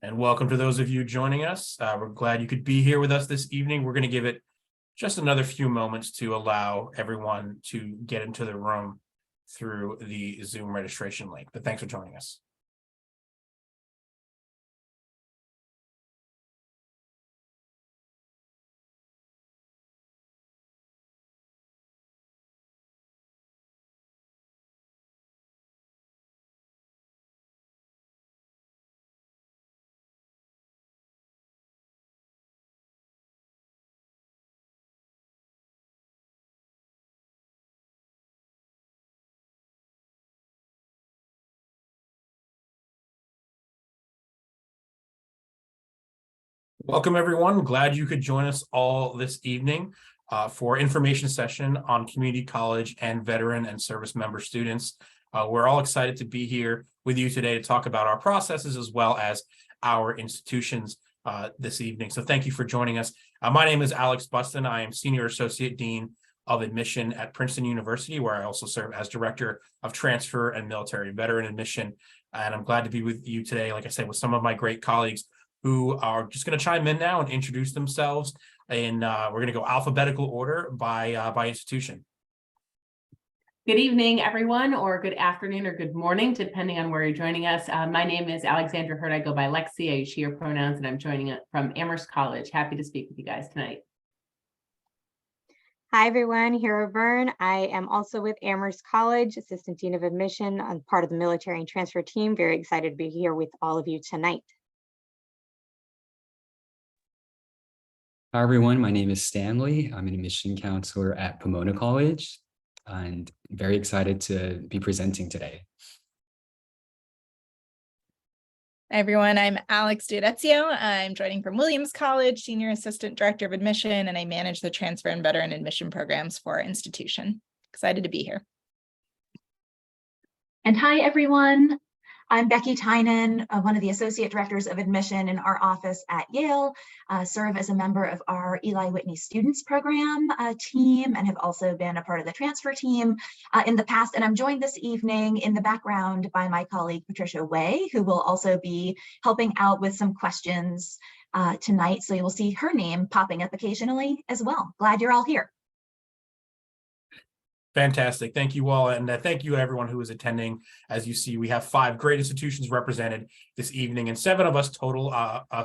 And welcome to those of you joining us. We're glad you could be here with us this evening. We're going to give it just another few moments to allow everyone to get into the room through the Zoom registration link. But thanks for joining us. Welcome, everyone. Glad you could join us all this evening for information session on community college and veteran and service member students. We're all excited to be here with you today to talk about our processes as well as our institutions this evening. So thank you for joining us. My name is Alex Buston. I am Senior Associate Dean of Admission at Princeton University, where I also serve as Director of Transfer and Military Veteran Admission. And I'm glad to be with you today, like I said, with some of my great colleagues who are just going to chime in now and introduce themselves. And we're going to go alphabetical order by institution. Good evening, everyone, or good afternoon or good morning, depending on where you're joining us. My name is Alexandra Hurd. I go by Lexi. I use she, her pronouns, and I'm joining it from Amherst College. Happy to speak with you guys tonight. Hi, everyone. Hero Byrne. I am also with Amherst College, Assistant Dean of Admission. I'm part of the military and transfer team. Very excited to be here with all of you tonight. Hi, everyone. My name is Stanley. I'm an admission counselor at Pomona College and very excited to be presenting today. Hi, everyone. I'm Alex D'Adezio. I'm joining from Williams College, Senior Assistant Director of Admission, and I manage the transfer and veteran admission programs for our institution. Excited to be here. And hi, everyone. I'm Becky Tynan, one of the Associate Directors of Admission in our office at Yale, serve as a member of our Eli Whitney Students Program team, and have also been a part of the transfer team in the past. And I'm joined this evening in the background by my colleague, Patricia Way, who will also be helping out with some questions tonight. So you will see her name popping up occasionally as well. Glad you're all here. Fantastic. Thank you all. And thank you everyone who is attending. As you see, we have 5 great institutions represented this evening and 7 of us total,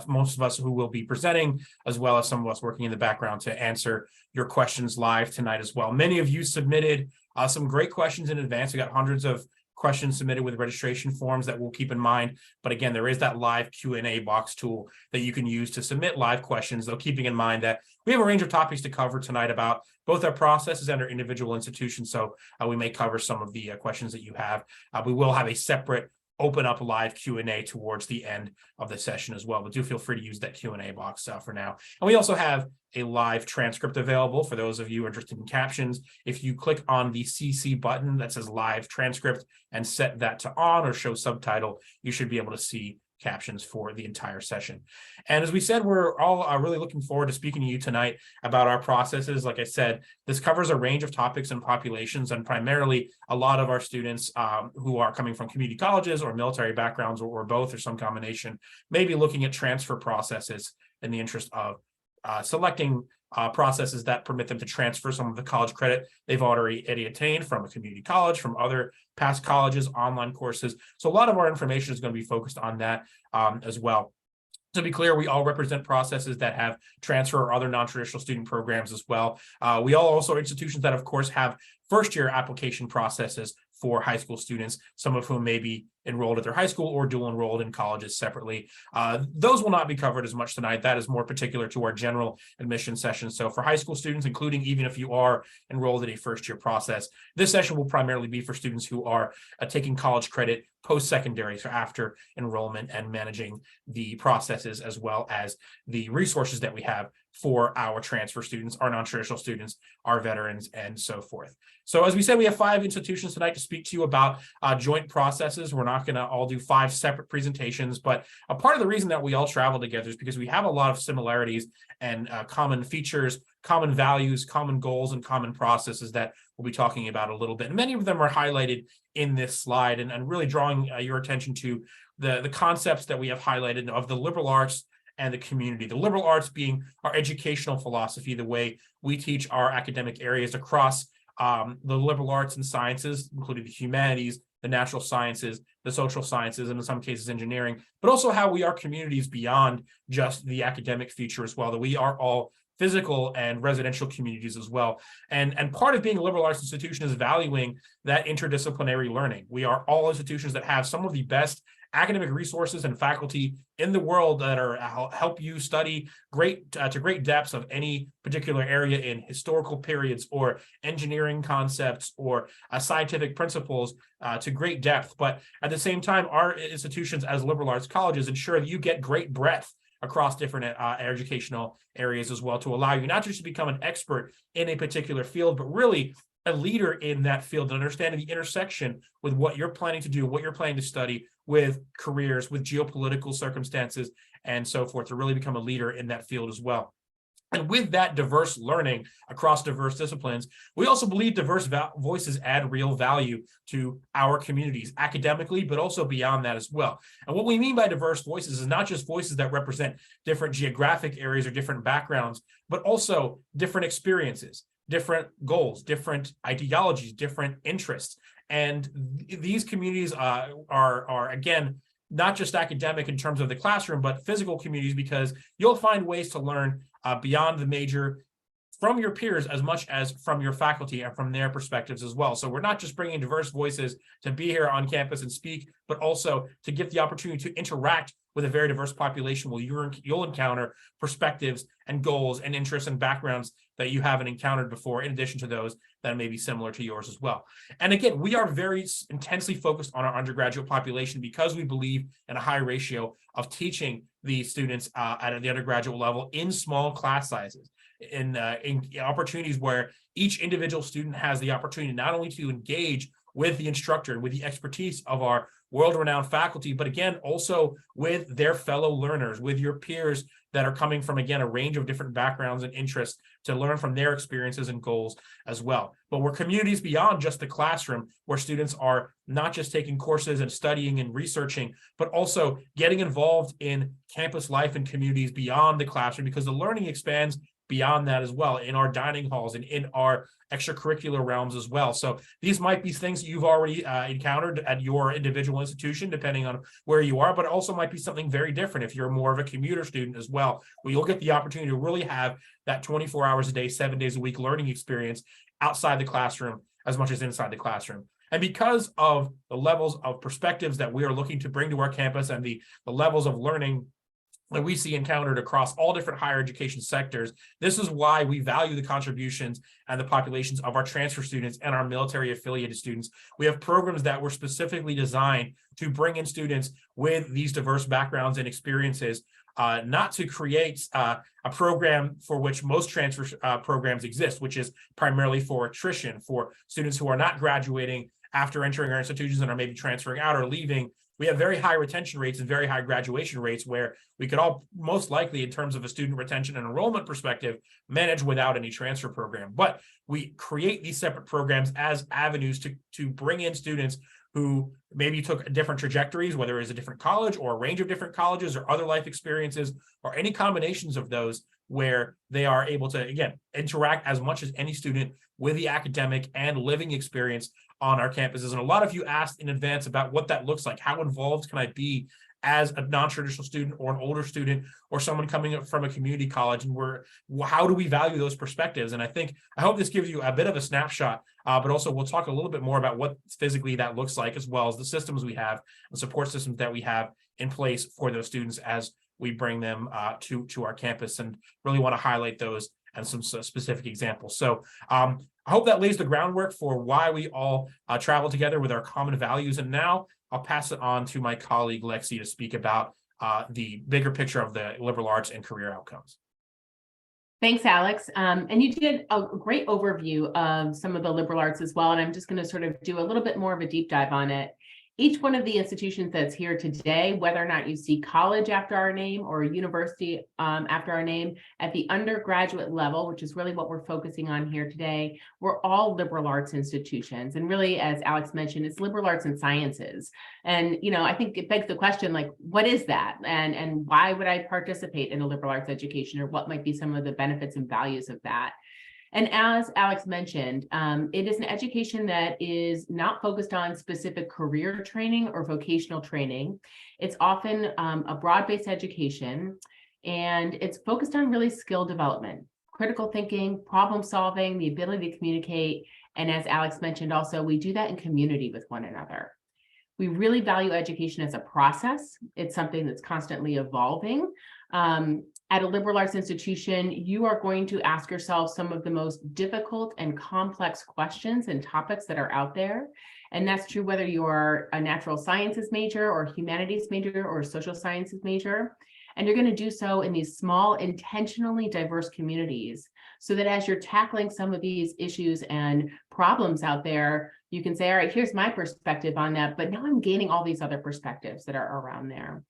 most of us who will be presenting, as well as some of us working in the background to answer your questions live tonight as well. Many of you submitted some great questions in advance. We got hundreds of questions submitted with registration forms that we'll keep in mind. But again, there is that live Q&A box tool that you can use to submit live questions, though keeping in mind that we have a range of topics to cover tonight about both our processes and our individual institutions. So we may cover some of the questions that you have. We will have a separate open up live Q&A towards the end of the session as well, but do feel free to use that Q&A box for now. And we also have a live transcript available for those of you interested in captions. If you click on the CC button that says live transcript and set that to on or show subtitle, you should be able to see captions for the entire session. And as we said, we're all really looking forward to speaking to you tonight about our processes. Like I said, this covers a range of topics and populations, and primarily a lot of our students who are coming from community colleges or military backgrounds or both or some combination may be looking at transfer processes in the interest of selecting processes that permit them to transfer some of the college credit they've already attained from a community college, from other past colleges, online courses. So a lot of our information is going to be focused on that as well. To be clear, we all represent processes that have transfer or other non-traditional student programs as well. We all also are institutions that, of course, have first-year application processes for high school students, some of whom may be enrolled at their high school or dual enrolled in colleges separately. Those will not be covered as much tonight. That is more particular to our general admission session. So for high school students, including even if you are enrolled in a first-year process, this session will primarily be for students who are taking college credit post-secondary, so after enrollment, and managing the processes as well as the resources that we have for our transfer students, our non-traditional students, our veterans, and so forth. So as we said, we have 5 institutions tonight to speak to you about joint processes. We're not going to all do 5 separate presentations, but a part of the reason that we all travel together is because we have a lot of similarities and common features, common values, common goals, and common processes that we'll be talking about a little bit. And many of them are highlighted in this slide, and really drawing your attention to the concepts that we have highlighted of the liberal arts and the community. The liberal arts being our educational philosophy, the way we teach our academic areas across the liberal arts and sciences, including the humanities, the natural sciences, the social sciences, and in some cases engineering, but also how we are communities beyond just the academic future as well, that we are all physical and residential communities as well. And part of being a liberal arts institution is valuing that interdisciplinary learning. We are all institutions that have some of the best academic resources and faculty in the world that are help you study to great depths of any particular area in historical periods or engineering concepts or scientific principles to great depth. But at the same time, our institutions as liberal arts colleges ensure that you get great breadth across different educational areas as well, to allow you not just to become an expert in a particular field, but really a leader in that field and understanding the intersection with what you're planning to do, what you're planning to study, with careers, with geopolitical circumstances, and so forth, to really become a leader in that field as well. And with that diverse learning across diverse disciplines, we also believe diverse voices add real value to our communities academically, but also beyond that as well. And what we mean by diverse voices is not just voices that represent different geographic areas or different backgrounds, but also different experiences, different goals, different ideologies, different interests. And these communities are again, not just academic in terms of the classroom, but physical communities, because you'll find ways to learn beyond the major from your peers as much as from your faculty and from their perspectives as well. So we're not just bringing diverse voices to be here on campus and speak, but also to get the opportunity to interact with a very diverse population where you'll encounter perspectives and goals and interests and backgrounds that you haven't encountered before, in addition to those that may be similar to yours as well. And again, we are very intensely focused on our undergraduate population because we believe in a high ratio of teaching the students at the undergraduate level in small class sizes, in opportunities where each individual student has the opportunity not only to engage with the instructor and with the expertise of our world-renowned faculty, but again, also with their fellow learners, with your peers that are coming from, again, a range of different backgrounds and interests to learn from their experiences and goals as well. But we're communities beyond just the classroom, where students are not just taking courses and studying and researching, but also getting involved in campus life and communities beyond the classroom, because the learning expands beyond that as well, in our dining halls and in our extracurricular realms as well. So these might be things that you've already encountered at your individual institution, depending on where you are, but it also might be something very different if you're more of a commuter student as well, where you'll get the opportunity to really have that 24 hours a day, 7 days a week learning experience outside the classroom as much as inside the classroom. And because of the levels of perspectives that we are looking to bring to our campus and the levels of learning that we see encountered across all different higher education sectors, this is why we value the contributions and the populations of our transfer students and our military affiliated students. We have programs that were specifically designed to bring in students with these diverse backgrounds and experiences, not to create a program for which most transfer programs exist, which is primarily for attrition, for students who are not graduating after entering our institutions and are maybe transferring out or leaving. We have very high retention rates and very high graduation rates, where we could all most likely, in terms of a student retention and enrollment perspective, manage without any transfer program. But we create these separate programs as avenues to bring in students who maybe took different trajectories, whether it's a different college or a range of different colleges or other life experiences or any combinations of those, where they are able to, again, interact as much as any student with the academic and living experience on our campuses. And a lot of you asked in advance about what that looks like. How involved can I be as a non-traditional student or an older student or someone coming up from a community college? And how do we value those perspectives? And I hope this gives you a bit of a snapshot, but also we'll talk a little bit more about what physically that looks like, as well as the systems we have, the support systems that we have in place for those students as we bring them to our campus, and really want to highlight those and some specific examples. So I hope that lays the groundwork for why we all travel together with our common values. And now I'll pass it on to my colleague, Lexi, to speak about the bigger picture of the liberal arts and career outcomes. Thanks, Alex. And you did a great overview of some of the liberal arts as well. And I'm just going to sort of do a little bit more of a deep dive on it. Each one of the institutions that's here today, whether or not you see college after our name or university after our name, at the undergraduate level, which is really what we're focusing on here today, we're all liberal arts institutions. And really, as Alex mentioned, it's liberal arts and sciences. And, you know, I think it begs the question, like, what is that? And why would I participate in a liberal arts education, or what might be some of the benefits and values of that? And as Alex mentioned, it is an education that is not focused on specific career training or vocational training. It's often a broad-based education, and it's focused on really skill development, critical thinking, problem solving, the ability to communicate. And as Alex mentioned also, we do that in community with one another. We really value education as a process. It's something that's constantly evolving. At a liberal arts institution, you are going to ask yourself some of the most difficult and complex questions and topics that are out there. And that's true whether you're a natural sciences major or humanities major or social sciences major. And you're going to do so in these small, intentionally diverse communities, so that as you're tackling some of these issues and problems out there, you can say, all right, here's my perspective on that, but now I'm gaining all these other perspectives that are around there.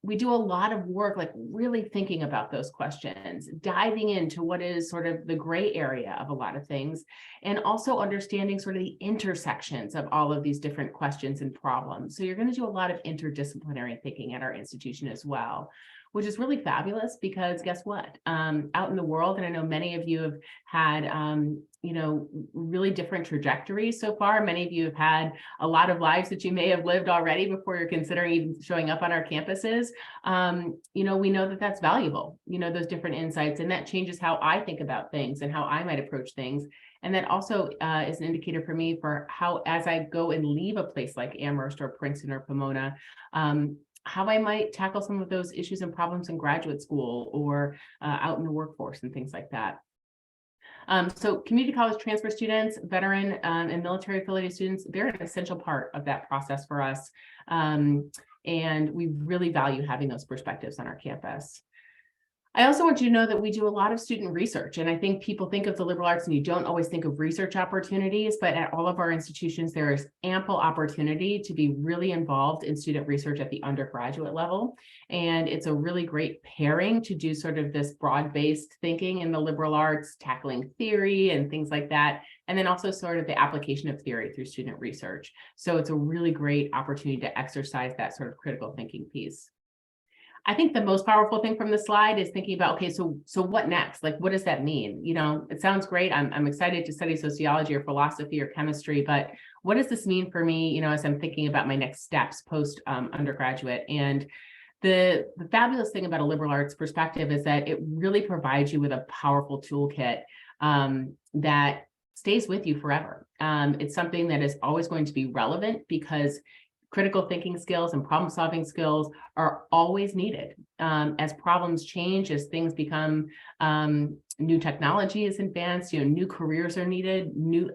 We do a lot of work, like really thinking about those questions, diving into what is sort of the gray area of a lot of things, and also understanding sort of the intersections of all of these different questions and problems. So you're going to do a lot of interdisciplinary thinking at our institution as well, which is really fabulous, because guess what? Out in the world, and I know many of you have had, you know, really different trajectories so far. Many of you have had a lot of lives that you may have lived already before you're considering even showing up on our campuses. You know, we know that that's valuable, you know, those different insights, and that changes how I think about things and how I might approach things. And that also is an indicator for me for how, as I go and leave a place like Amherst or Princeton or Pomona, how I might tackle some of those issues and problems in graduate school or out in the workforce and things like that. So community college transfer students, veteran and military affiliated students, they're an essential part of that process for us. And we really value having those perspectives on our campus. I also want you to know that we do a lot of student research, and I think people think of the liberal arts and you don't always think of research opportunities, but at all of our institutions, there is ample opportunity to be really involved in student research at the undergraduate level. And it's a really great pairing to do sort of this broad-based thinking in the liberal arts, tackling theory and things like that, and then also sort of the application of theory through student research. So it's a really great opportunity to exercise that sort of critical thinking piece. I think the most powerful thing from the slide is thinking about, okay, so what next? Like, what does that mean? You know, it sounds great. I'm excited to study sociology or philosophy or chemistry, but what does this mean for me, you know, as I'm thinking about my next steps post undergraduate? And the fabulous thing about a liberal arts perspective is that it really provides you with a powerful toolkit that stays with you forever. It's something that is always going to be relevant, because critical thinking skills and problem solving skills are always needed. As problems change, as things become, new technology is advanced, you know, new careers are needed,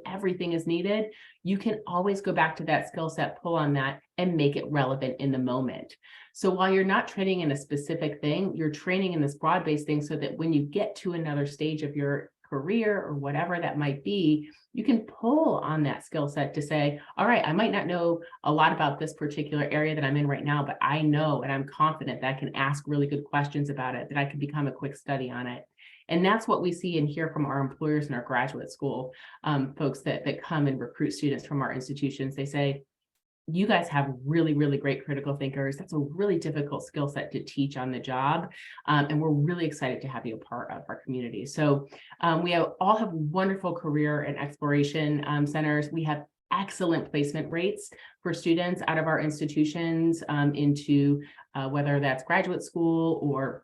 everything is needed. You can always go back to that skill set, pull on that, and make it relevant in the moment. So while you're not training in a specific thing, you're training in this broad-based thing, so that when you get to another stage of your career or whatever that might be, you can pull on that skill set to say, all right, I might not know a lot about this particular area that I'm in right now, but I know and I'm confident that I can ask really good questions about it, that I can become a quick study on it. And that's what we see and hear from our employers and our graduate school folks that come and recruit students from our institutions. They say, you guys have really, really great critical thinkers. That's a really difficult skill set to teach on the job. And we're really excited to have you a part of our community. So we all have wonderful career and exploration centers. We have excellent placement rates for students out of our institutions into whether that's graduate school or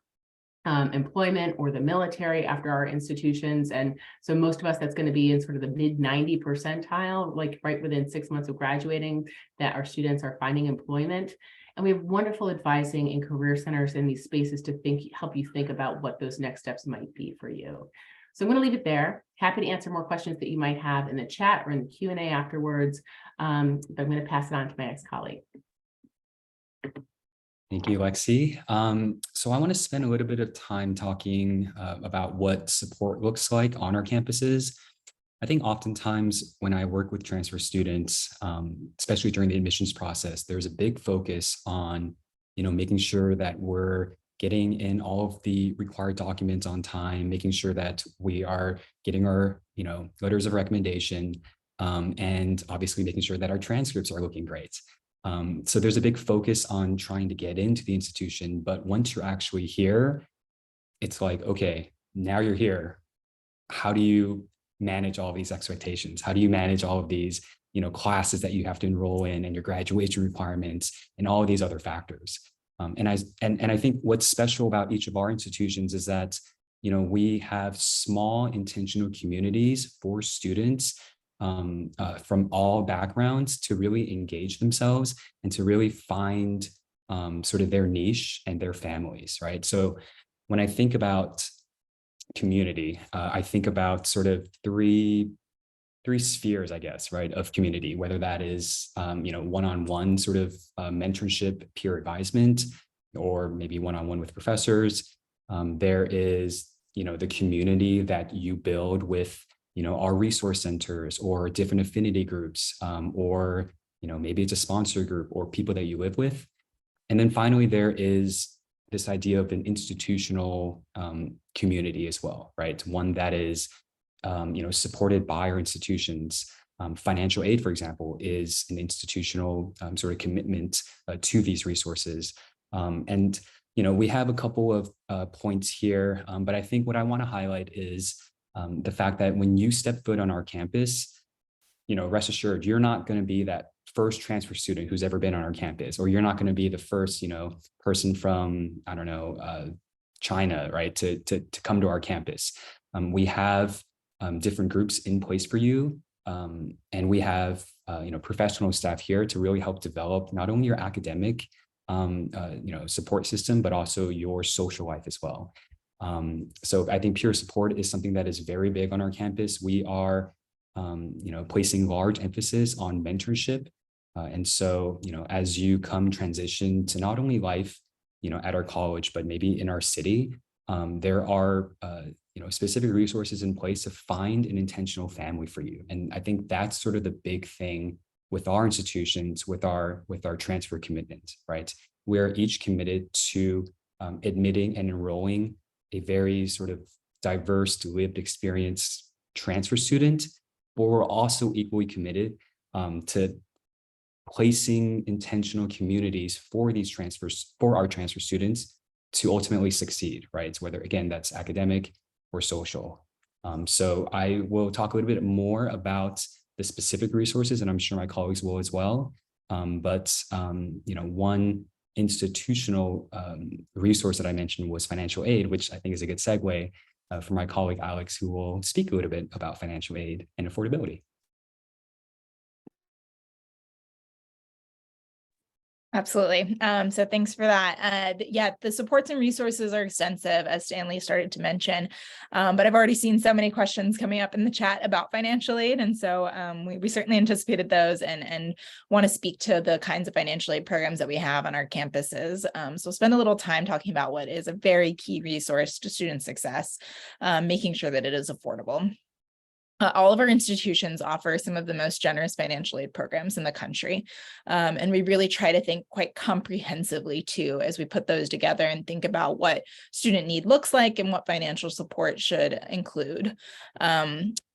employment or the military after our institutions. And so most of us, that's going to be in sort of the mid 90 percentile, like right within 6 months of graduating, that our students are finding employment. And we have wonderful advising and career centers in these spaces to help you think about what those next steps might be for you. So I'm going to leave it there. Happy to answer more questions that you might have in the chat or in the Q&A afterwards. But I'm going to pass it on to my next colleague. Thank you, Lexi. So I want to spend a little bit of time talking about what support looks like on our campuses. I think oftentimes when I work with transfer students, especially during the admissions process, there's a big focus on, making sure that we're getting in all of the required documents on time, making sure that we are getting our, letters of recommendation, and obviously making sure that our transcripts are looking great. So there's a big focus on trying to get into the institution, but once you're actually here, it's like, okay, now you're here. How do you manage all these expectations? How do you manage all of these, classes that you have to enroll in and your graduation requirements and all of these other factors? And I think what's special about each of our institutions is that, we have small intentional communities for students from all backgrounds to really engage themselves and to really find sort of their niche and their families, right? So when I think about community, I think about sort of three spheres, I guess, right, of community, whether that is, one-on-one sort of mentorship, peer advisement, or maybe one-on-one with professors. There is, the community that you build with, our resource centers or different affinity groups, or, maybe it's a sponsor group or people that you live with. And then finally, there is this idea of an institutional community as well, right? One that is, supported by our institutions. Financial aid, for example, is an institutional sort of commitment to these resources. And, we have a couple of points here, but I think what I want to highlight is the fact that when you step foot on our campus, rest assured, you're not going to be that first transfer student who's ever been on our campus, or you're not going to be the first, person from, I don't know, China, right, to come to our campus. We have different groups in place for you, and we have professional staff here to really help develop not only your academic support system, but also your social life as well. So I think peer support is something that is very big on our campus. We are placing large emphasis on mentorship. And so, as you come transition to not only life, at our college, but maybe in our city, there are, specific resources in place to find an intentional family for you. And I think that's sort of the big thing with our institutions, with our transfer commitment, right? We're each committed to admitting and enrolling a very sort of diverse lived experience transfer student, but we're also equally committed to placing intentional communities for these transfers, for our transfer students to ultimately succeed, right? Whether, again, that's academic or social. So I will talk a little bit more about the specific resources, and I'm sure my colleagues will as well. But one institutional resource that I mentioned was financial aid, which I think is a good segue for my colleague Alex, who will speak a little bit about financial aid and affordability. Absolutely. So thanks for that. Yeah, the supports and resources are extensive, as Stanley started to mention, but I've already seen so many questions coming up in the chat about financial aid. And so we certainly anticipated those and want to speak to the kinds of financial aid programs that we have on our campuses. So we'll spend a little time talking about what is a very key resource to student success, making sure that it is affordable. All of our institutions offer some of the most generous financial aid programs in the country. And we really try to think quite comprehensively too, as we put those together and think about what student need looks like and what financial support should include.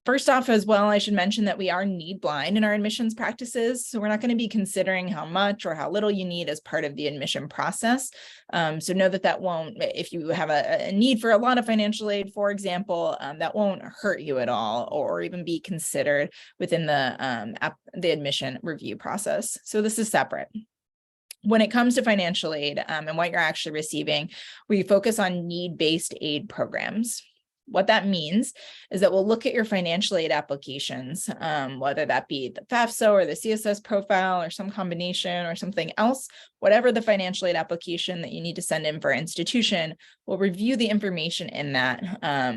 First off, as well, I should mention that we are need blind in our admissions practices. So we're not going to be considering how much or how little you need as part of the admission process. So know that won't, if you have a need for a lot of financial aid, for example, that won't hurt you at all or even be considered within the admission review process. So this is separate. When it comes to financial aid and what you're actually receiving, we focus on need-based aid programs. What that means is that we'll look at your financial aid applications, whether that be the FAFSA or the CSS profile or some combination or something else, whatever the financial aid application that you need to send in for institution, we'll review the information in that,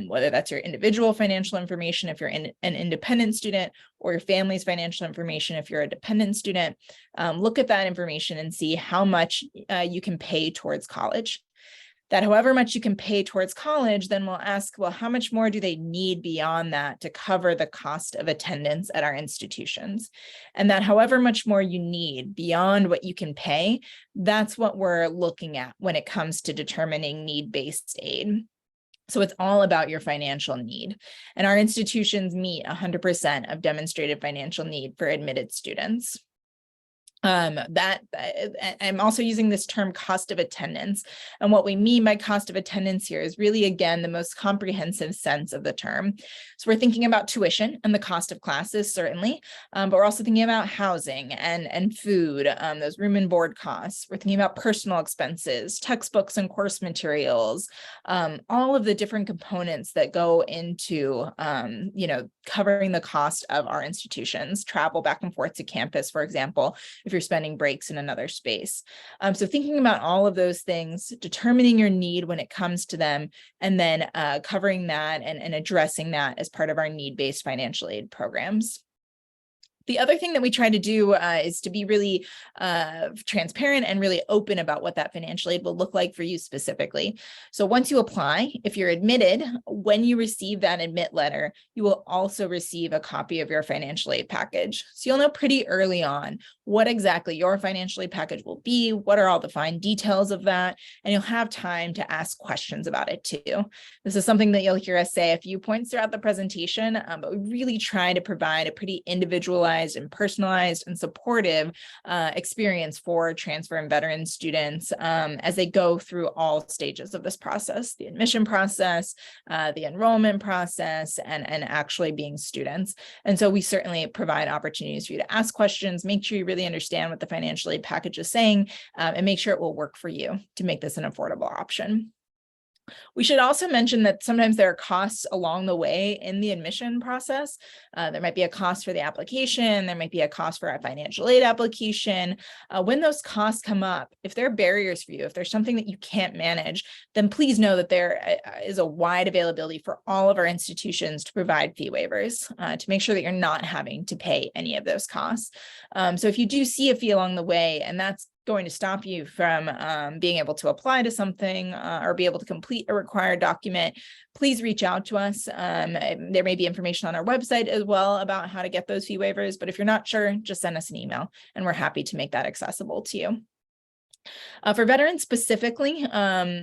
whether that's your individual financial information if you're an independent student, or your family's financial information if you're a dependent student. Look at that information and see how much you can pay towards college. That however much you can pay towards college, then we'll ask, well, how much more do they need beyond that to cover the cost of attendance at our institutions? And that however much more you need beyond what you can pay, that's what we're looking at when it comes to determining need-based aid. So it's all about your financial need. And our institutions meet 100% of demonstrated financial need for admitted students. I'm also using this term cost of attendance. And what we mean by cost of attendance here is really, again, the most comprehensive sense of the term. So we're thinking about tuition and the cost of classes, certainly, but we're also thinking about housing and food, those room and board costs. We're thinking about personal expenses, textbooks and course materials, all of the different components that go into, covering the cost of our institutions, travel back and forth to campus, for example, if you're spending breaks in another space. So thinking about all of those things, determining your need when it comes to them, and then covering that and addressing that as part of our need-based financial aid programs. The other thing that we try to do is to be really transparent and really open about what that financial aid will look like for you specifically. So once you apply, if you're admitted, when you receive that admit letter, you will also receive a copy of your financial aid package. So you'll know pretty early on what exactly your financial aid package will be, what are all the fine details of that, and you'll have time to ask questions about it too. This is something that you'll hear us say a few points throughout the presentation, but we really try to provide a pretty individualized and personalized and supportive experience for transfer and veteran students as they go through all stages of this process, the admission process, the enrollment process, and actually being students. And so we certainly provide opportunities for you to ask questions, make sure you really understand what the financial aid package is saying, and make sure it will work for you to make this an affordable option. We should also mention that sometimes there are costs along the way in the admission process. There might be a cost for the application. There might be a cost for a financial aid application. When those costs come up, if there are barriers for you, if there's something that you can't manage, then please know that there is a wide availability for all of our institutions to provide fee waivers to make sure that you're not having to pay any of those costs. So if you do see a fee along the way, and that's going to stop you from being able to apply to something or be able to complete a required document, please reach out to us. There may be information on our website as well about how to get those fee waivers, but if you're not sure, just send us an email and we're happy to make that accessible to you. For veterans specifically,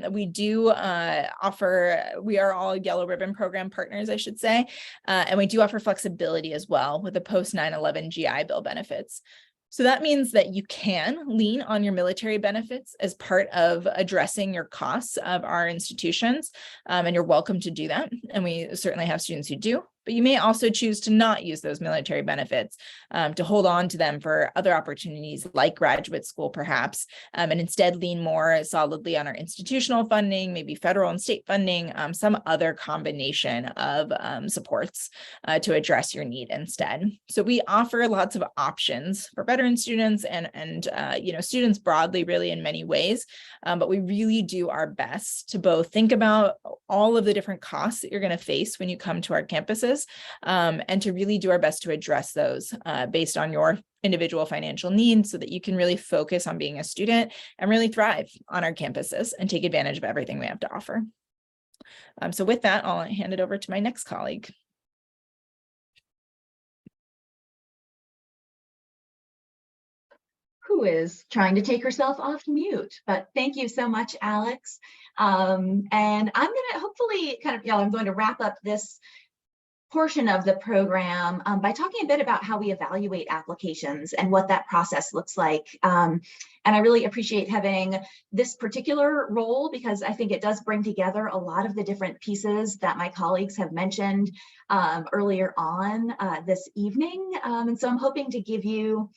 we do we are all Yellow Ribbon Program partners, I should say, and we do offer flexibility as well with the post 9/11 GI Bill benefits. So that means that you can lean on your military benefits as part of addressing your costs of our institutions, and you're welcome to do that. And we certainly have students who do. But you may also choose to not use those military benefits, to hold on to them for other opportunities like graduate school, perhaps, and instead lean more solidly on our institutional funding, maybe federal and state funding, some other combination of supports to address your need instead. So we offer lots of options for veteran students and students broadly, really in many ways, but we really do our best to both think about all of the different costs that you're going to face when you come to our campuses, and to really do our best to address those based on your individual financial needs so that you can really focus on being a student and really thrive on our campuses and take advantage of everything we have to offer. So with that, I'll hand it over to my next colleague. Who is trying to take herself off mute, but thank you so much, Alex. And I'm going to hopefully I'm going to wrap up this portion of the program by talking a bit about how we evaluate applications and what that process looks like. And I really appreciate having this particular role because I think it does bring together a lot of the different pieces that my colleagues have mentioned earlier on this evening. And so I'm hoping to give you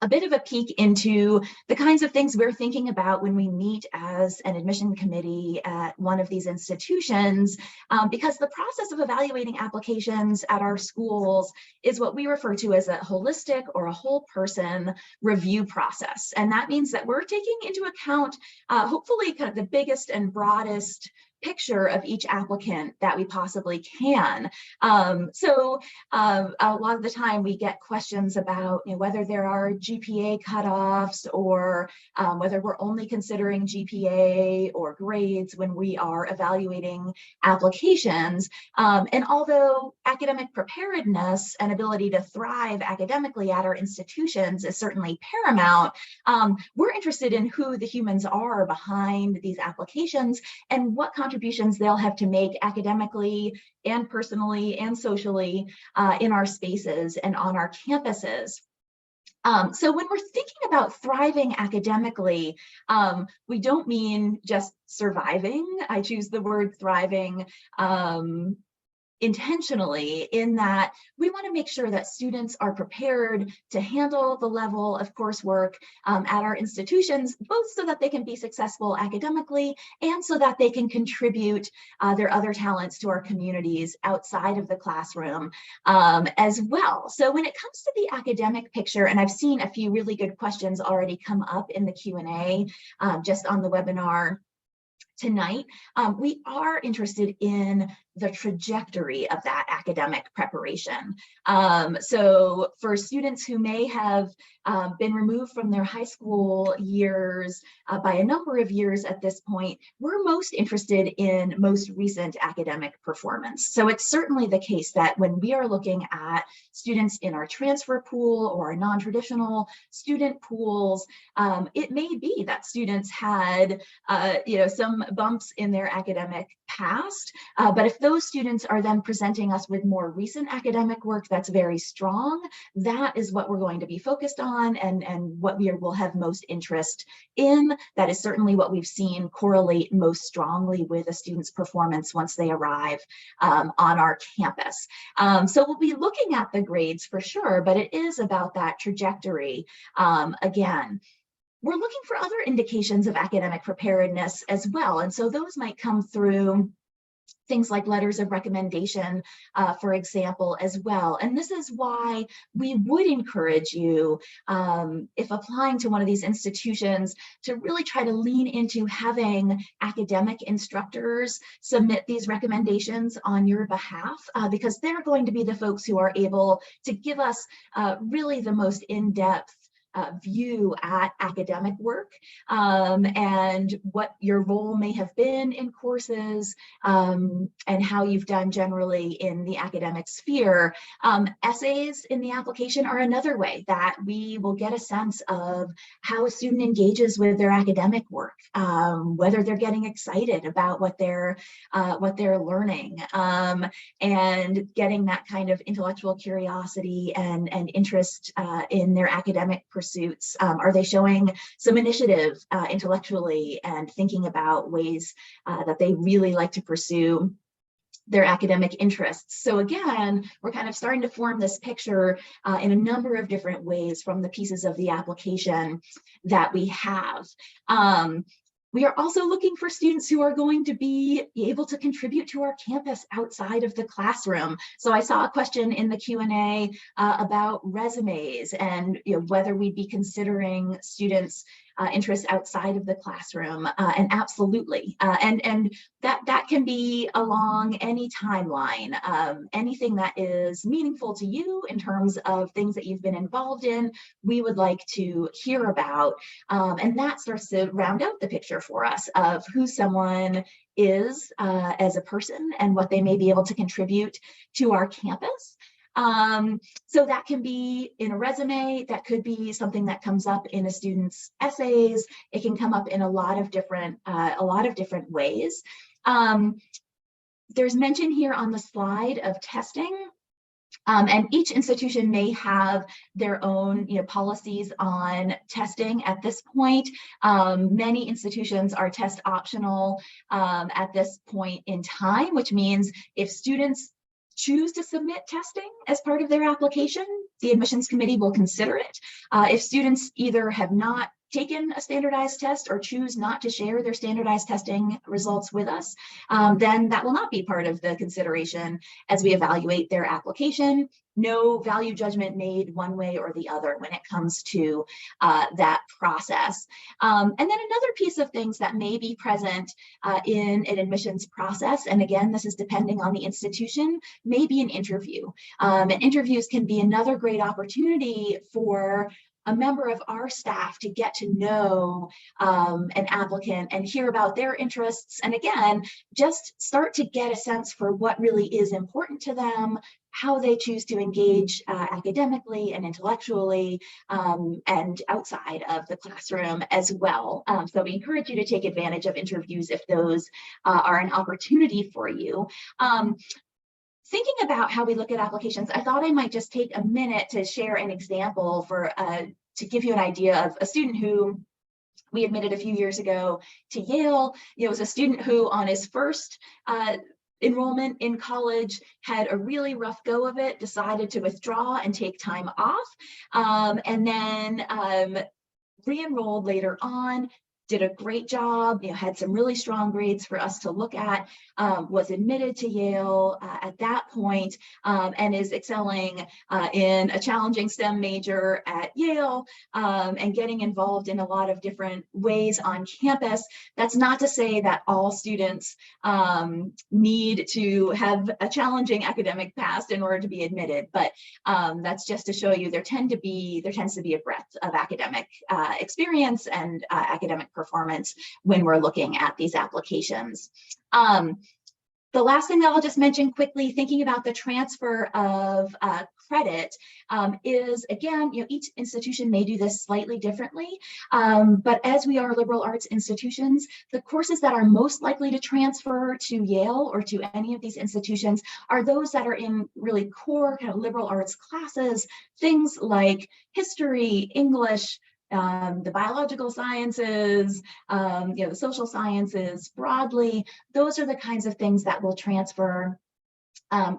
a bit of a peek into the kinds of things we're thinking about when we meet as an admission committee at one of these institutions, because the process of evaluating applications at our schools is what we refer to as a holistic or a whole person review process. And that means that we're taking into account hopefully kind of the biggest and broadest picture of each applicant that we possibly can. So a lot of the time we get questions about whether there are GPA cutoffs or whether we're only considering GPA or grades when we are evaluating applications. And although academic preparedness and ability to thrive academically at our institutions is certainly paramount, we're interested in who the humans are behind these applications and what contributions they'll have to make academically and personally and socially in our spaces and on our campuses. So when we're thinking about thriving academically, we don't mean just surviving. I choose the word thriving intentionally, in that we want to make sure that students are prepared to handle the level of coursework at our institutions, both so that they can be successful academically and so that they can contribute their other talents to our communities outside of the classroom as well. So when it comes to the academic picture, and I've seen a few really good questions already come up in the Q&A just on the webinar tonight, we are interested in the trajectory of that academic preparation. So for students who may have been removed from their high school years by a number of years at this point, we're most interested in most recent academic performance. So it's certainly the case that when we are looking at students in our transfer pool or our non-traditional student pools, it may be that students had some bumps in their academic past, but if those students are then presenting us with more recent academic work that's very strong, that is what we're going to be focused on and what we will have most interest in. That is certainly what we've seen correlate most strongly with a student's performance once they arrive on our campus. So we'll be looking at the grades for sure, but it is about that trajectory. Again, we're looking for other indications of academic preparedness as well. And so those might come through things like letters of recommendation, for example, as well. And this is why we would encourage you, if applying to one of these institutions, to really try to lean into having academic instructors submit these recommendations on your behalf, because they're going to be the folks who are able to give us really the most in-depth view at academic work and what your role may have been in courses and how you've done generally in the academic sphere. Essays in the application are another way that we will get a sense of how a student engages with their academic work, whether they're getting excited about what they're learning, and getting that kind of intellectual curiosity and interest in their academic pursuits. Are they showing some initiative intellectually and thinking about ways that they really like to pursue their academic interests? So again, we're kind of starting to form this picture in a number of different ways from the pieces of the application that we have. We are also looking for students who are going to be able to contribute to our campus outside of the classroom. So I saw a question in the Q&A about resumes and whether we'd be considering students' interests outside of the classroom, and absolutely. And that can be along any timeline, anything that is meaningful to you in terms of things that you've been involved in, we would like to hear about. And that starts to round out the picture for us of who someone is as a person and what they may be able to contribute to our campus. So that can be in a resume, that could be something that comes up in a student's essays. It can come up in a lot of different ways. There's mention here on the slide of testing. And each institution may have their own policies on testing at this point. Many institutions are test optional at this point in time, which means if students choose to submit testing as part of their application, the admissions committee will consider it. If students either have not taken a standardized test or choose not to share their standardized testing results with us, then that will not be part of the consideration as we evaluate their application. No value judgment made one way or the other when it comes to that process. And then another piece of things that may be present in an admissions process, and again, this is depending on the institution, may be an interview. And interviews can be another great opportunity for a member of our staff to get to know an applicant and hear about their interests. And again, just start to get a sense for what really is important to them, how they choose to engage academically and intellectually and outside of the classroom as well. So we encourage you to take advantage of interviews if those are an opportunity for you. Thinking about how we look at applications, I thought I might just take a minute to share an example for to give you an idea of a student who we admitted a few years ago to Yale. It was a student who on his first enrollment in college had a really rough go of it, decided to withdraw and take time off, and then re-enrolled later on, did a great job, had some really strong grades for us to look at, was admitted to Yale at that point, and is excelling in a challenging STEM major at Yale, and getting involved in a lot of different ways on campus. That's not to say that all students need to have a challenging academic past in order to be admitted, but that's just to show you there tends to be a breadth of academic experience and academic performance when we're looking at these applications. The last thing that I'll just mention quickly, thinking about the transfer of credit, is again, each institution may do this slightly differently, but as we are liberal arts institutions, the courses that are most likely to transfer to Yale or to any of these institutions are those that are in really core kind of liberal arts classes, things like history, English, the biological sciences, the social sciences broadly. Those are the kinds of things that will transfer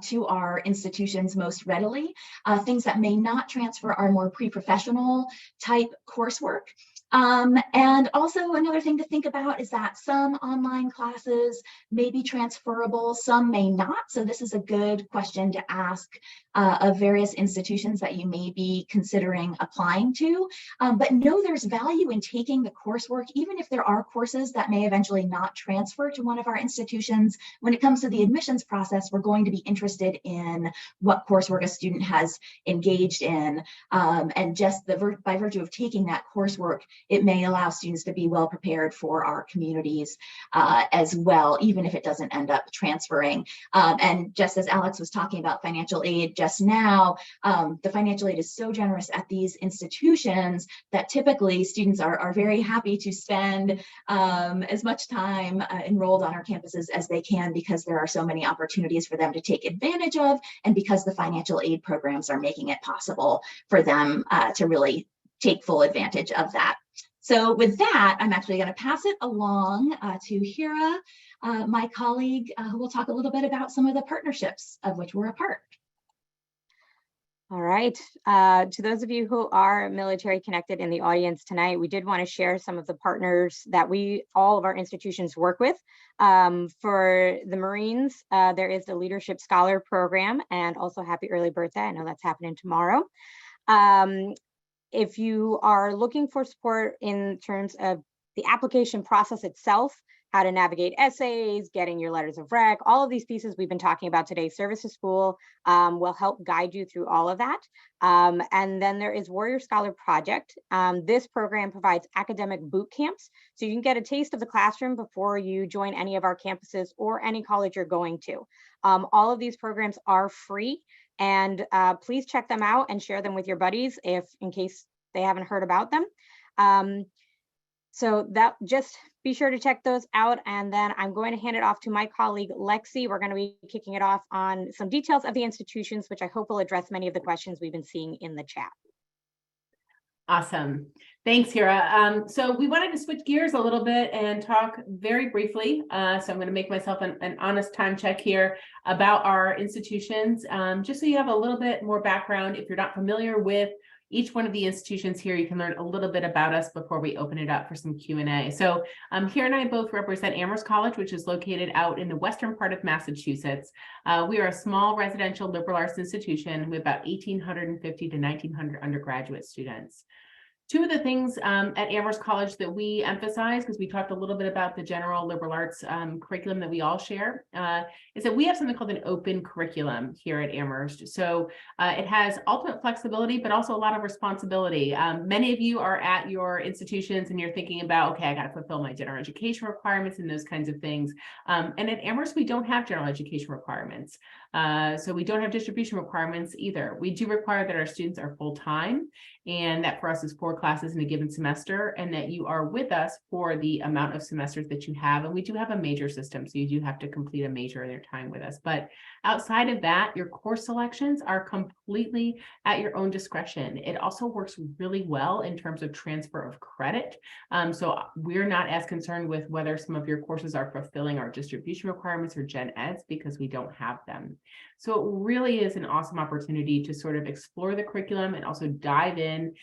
to our institutions most readily. Things that may not transfer are more pre-professional type coursework. And also another thing to think about is that some online classes may be transferable, some may not. So this is a good question to ask of various institutions that you may be considering applying to. But know there's value in taking the coursework, even if there are courses that may eventually not transfer to one of our institutions. When it comes to the admissions process, we're going to be interested in what coursework a student has engaged in. And just by virtue of taking that coursework, it may allow students to be well prepared for our communities as well, even if it doesn't end up transferring. And just as Alex was talking about financial aid just now, the financial aid is so generous at these institutions that typically students are very happy to spend as much time enrolled on our campuses as they can, because there are so many opportunities for them to take advantage of, and because the financial aid programs are making it possible for them to really take full advantage of that. So with that, I'm actually going to pass it along to Hira, my colleague, who will talk a little bit about some of the partnerships of which we're a part. All right. To those of you who are military connected in the audience tonight, we did want to share some of the partners that all of our institutions work with. For the Marines, there is the Leadership Scholar Program, and also happy early birthday. I know that's happening tomorrow. If you are looking for support in terms of the application process itself, how to navigate essays, getting your letters of rec, all of these pieces we've been talking about today, Service to School will help guide you through all of that. And then there is Warrior Scholar Project. This program provides academic boot camps, so you can get a taste of the classroom before you join any of our campuses or any college you're going to. All of these programs are free, and please check them out and share them with your buddies in case they haven't heard about them. So that, just be sure to check those out. And then I'm going to hand it off to my colleague, Lexi. We're going to be kicking it off on some details of the institutions, which I hope will address many of the questions we've been seeing in the chat. Awesome. Thanks, Hira. So we wanted to switch gears a little bit and talk very briefly. So I'm going to make myself an honest time check here about our institutions, just so you have a little bit more background if you're not familiar with each one of the institutions here, you can learn a little bit about us before we open it up for some Q&A. So here and I both represent Amherst College, which is located out in the western part of Massachusetts. We are a small residential liberal arts institution with about 1,850 to 1,900 undergraduate students. Two of the things at Amherst College that we emphasize, because we talked a little bit about the general liberal arts curriculum that we all share, is that we have something called an open curriculum here at Amherst. So it has ultimate flexibility, but also a lot of responsibility. Many of you are at your institutions and you're thinking about, okay, I got to fulfill my general education requirements and those kinds of things. And at Amherst, we don't have general education requirements. So we don't have distribution requirements either. We do require that our students are full-time, and that for us is 4 classes in a given semester, and that you are with us for the amount of semesters that you have. And we do have a major system, so you do have to complete a major in your time with us. But outside of that, your course selections are completely at your own discretion. It also works really well in terms of transfer of credit. So we're not as concerned with whether some of your courses are fulfilling our distribution requirements or gen eds, because we don't have them. So it really is an awesome opportunity to sort of explore the curriculum and also dive in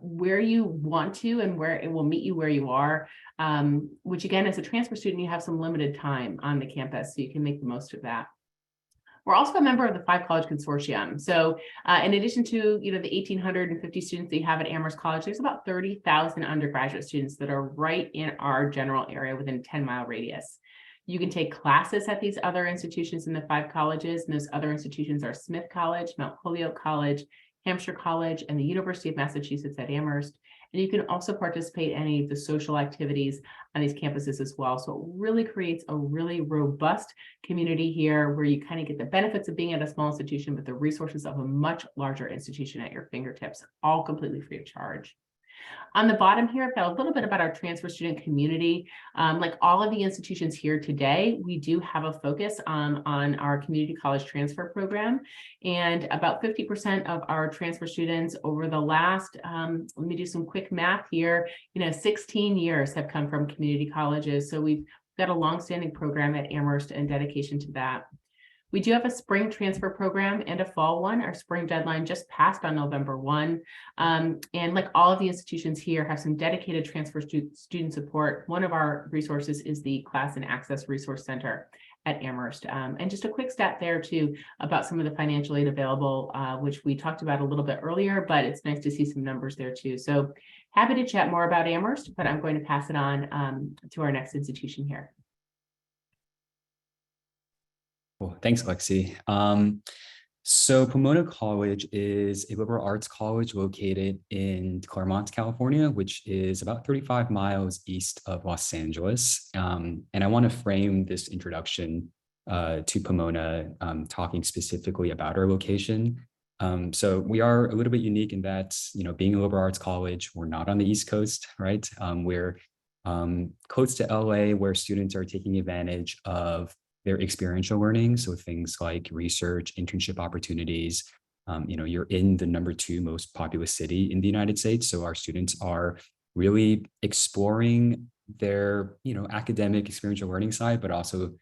where you want to and where it will meet you where you are, which again, as a transfer student, you have some limited time on the campus, so you can make the most of that. We're also a member of the 5 College Consortium. So in addition to the 1,850 students that you have at Amherst College, there's about 30,000 undergraduate students that are right in our general area within a 10-mile radius. You can take classes at these other institutions in the 5 colleges, and those other institutions are Smith College, Mount Holyoke College, Hampshire College, and the University of Massachusetts at Amherst. And you can also participate in any of the social activities on these campuses as well. So it really creates a really robust community here where you kind of get the benefits of being at a small institution, but the resources of a much larger institution at your fingertips, all completely free of charge. On the bottom here, I've got a little bit about our transfer student community. Like all of the institutions here today, we do have a focus on our community college transfer program. And about 50% of our transfer students over the last, let me do some quick math here, 16 years have come from community colleges. So we've got a longstanding program at Amherst and dedication to that. We do have a spring transfer program and a fall one. Our spring deadline just passed on November 1. And like all of the institutions here have some dedicated transfer student support. One of our resources is the Class and Access Resource Center at Amherst. And just a quick stat there too about some of the financial aid available, which we talked about a little bit earlier, but it's nice to see some numbers there too. So happy to chat more about Amherst, but I'm going to pass it on to our next institution here. Cool. Thanks, Lexi. So Pomona College is a liberal arts college located in Claremont, California, which is about 35 miles east of Los Angeles. And I want to frame this introduction to Pomona, talking specifically about our location. So we are a little bit unique in that, being a liberal arts college, we're not on the East Coast, right? We're close to LA, where students are taking advantage of their experiential learning. So things like research, internship opportunities. You're in the #2 most populous city in the United States. So our students are really exploring their, academic experiential learning side, but also,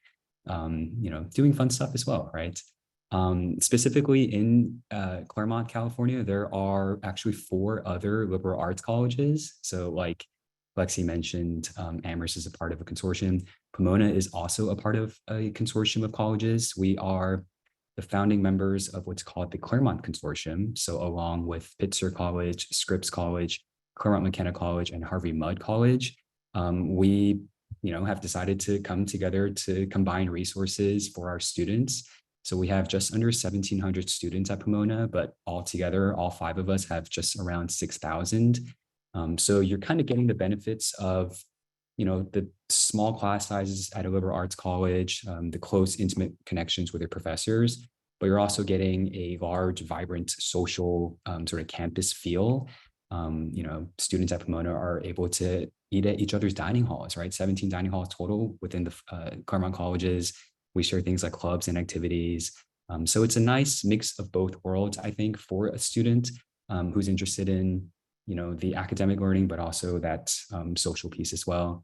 doing fun stuff as well, right? Specifically in Claremont, California, there are actually 4 other liberal arts colleges. So like Lexi mentioned, Amherst is a part of a consortium. Pomona is also a part of a consortium of colleges. We are the founding members of what's called the Claremont Consortium. So along with Pitzer College, Scripps College, Claremont McKenna College, and Harvey Mudd College, we have decided to come together to combine resources for our students. So we have just under 1,700 students at Pomona, but altogether, all 5 of us have just around 6,000. So you're kind of getting the benefits of, the small class sizes at a liberal arts college, the close, intimate connections with your professors, but you're also getting a large, vibrant, social sort of campus feel. Students at Pomona are able to eat at each other's dining halls, right? 17 dining halls total within the Claremont colleges. We share things like clubs and activities. So it's a nice mix of both worlds, I think, for a student who's interested in the academic learning, but also that social piece as well.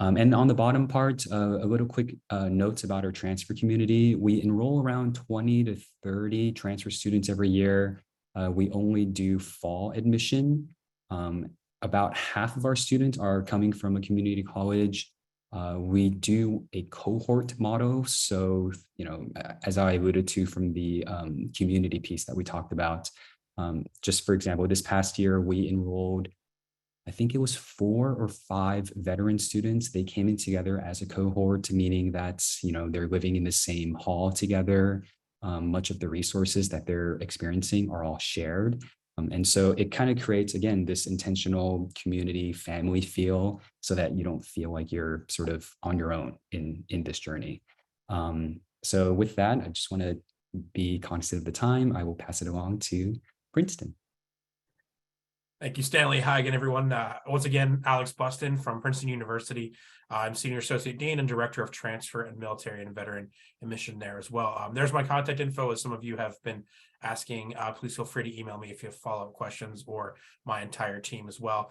And on the bottom part, a little quick notes about our transfer community. We enroll around 20 to 30 transfer students every year. We only do fall admission. About half of our students are coming from a community college. We do a cohort model. So, as I alluded to from the community piece that we talked about, just for example, this past year, we enrolled, I think it was 4 or 5 veteran students. They came in together as a cohort, meaning that, they're living in the same hall together. Much of the resources that they're experiencing are all shared. And so it kind of creates, again, this intentional community family feel so that you don't feel like you're sort of on your own in this journey. So with that, I just want to be cognizant of the time. I will pass it along to Princeton. Thank you, Stanley. Hi again, everyone. Once again, Alex Buston from Princeton University. I'm Senior Associate Dean and Director of Transfer and Military and Veteran Admission there as well. There's my contact info, as some of you have been asking. Please feel free to email me if you have follow-up questions, or my entire team as well.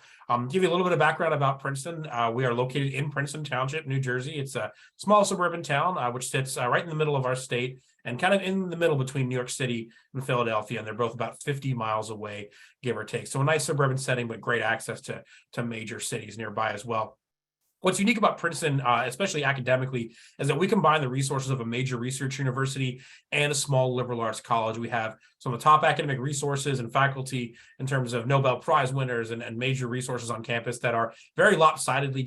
Give you a little bit of background about Princeton. We are located in Princeton Township, New Jersey. It's a small suburban town, which sits right in the middle of our state and kind of in the middle between New York City and Philadelphia. And they're both about 50 miles away, give or take. So a nice suburban setting, but great access to major cities nearby as well. What's unique about Princeton, especially academically, is that we combine the resources of a major research university and a small liberal arts college. We have some of the top academic resources and faculty in terms of Nobel Prize winners and major resources on campus that are very lopsidedly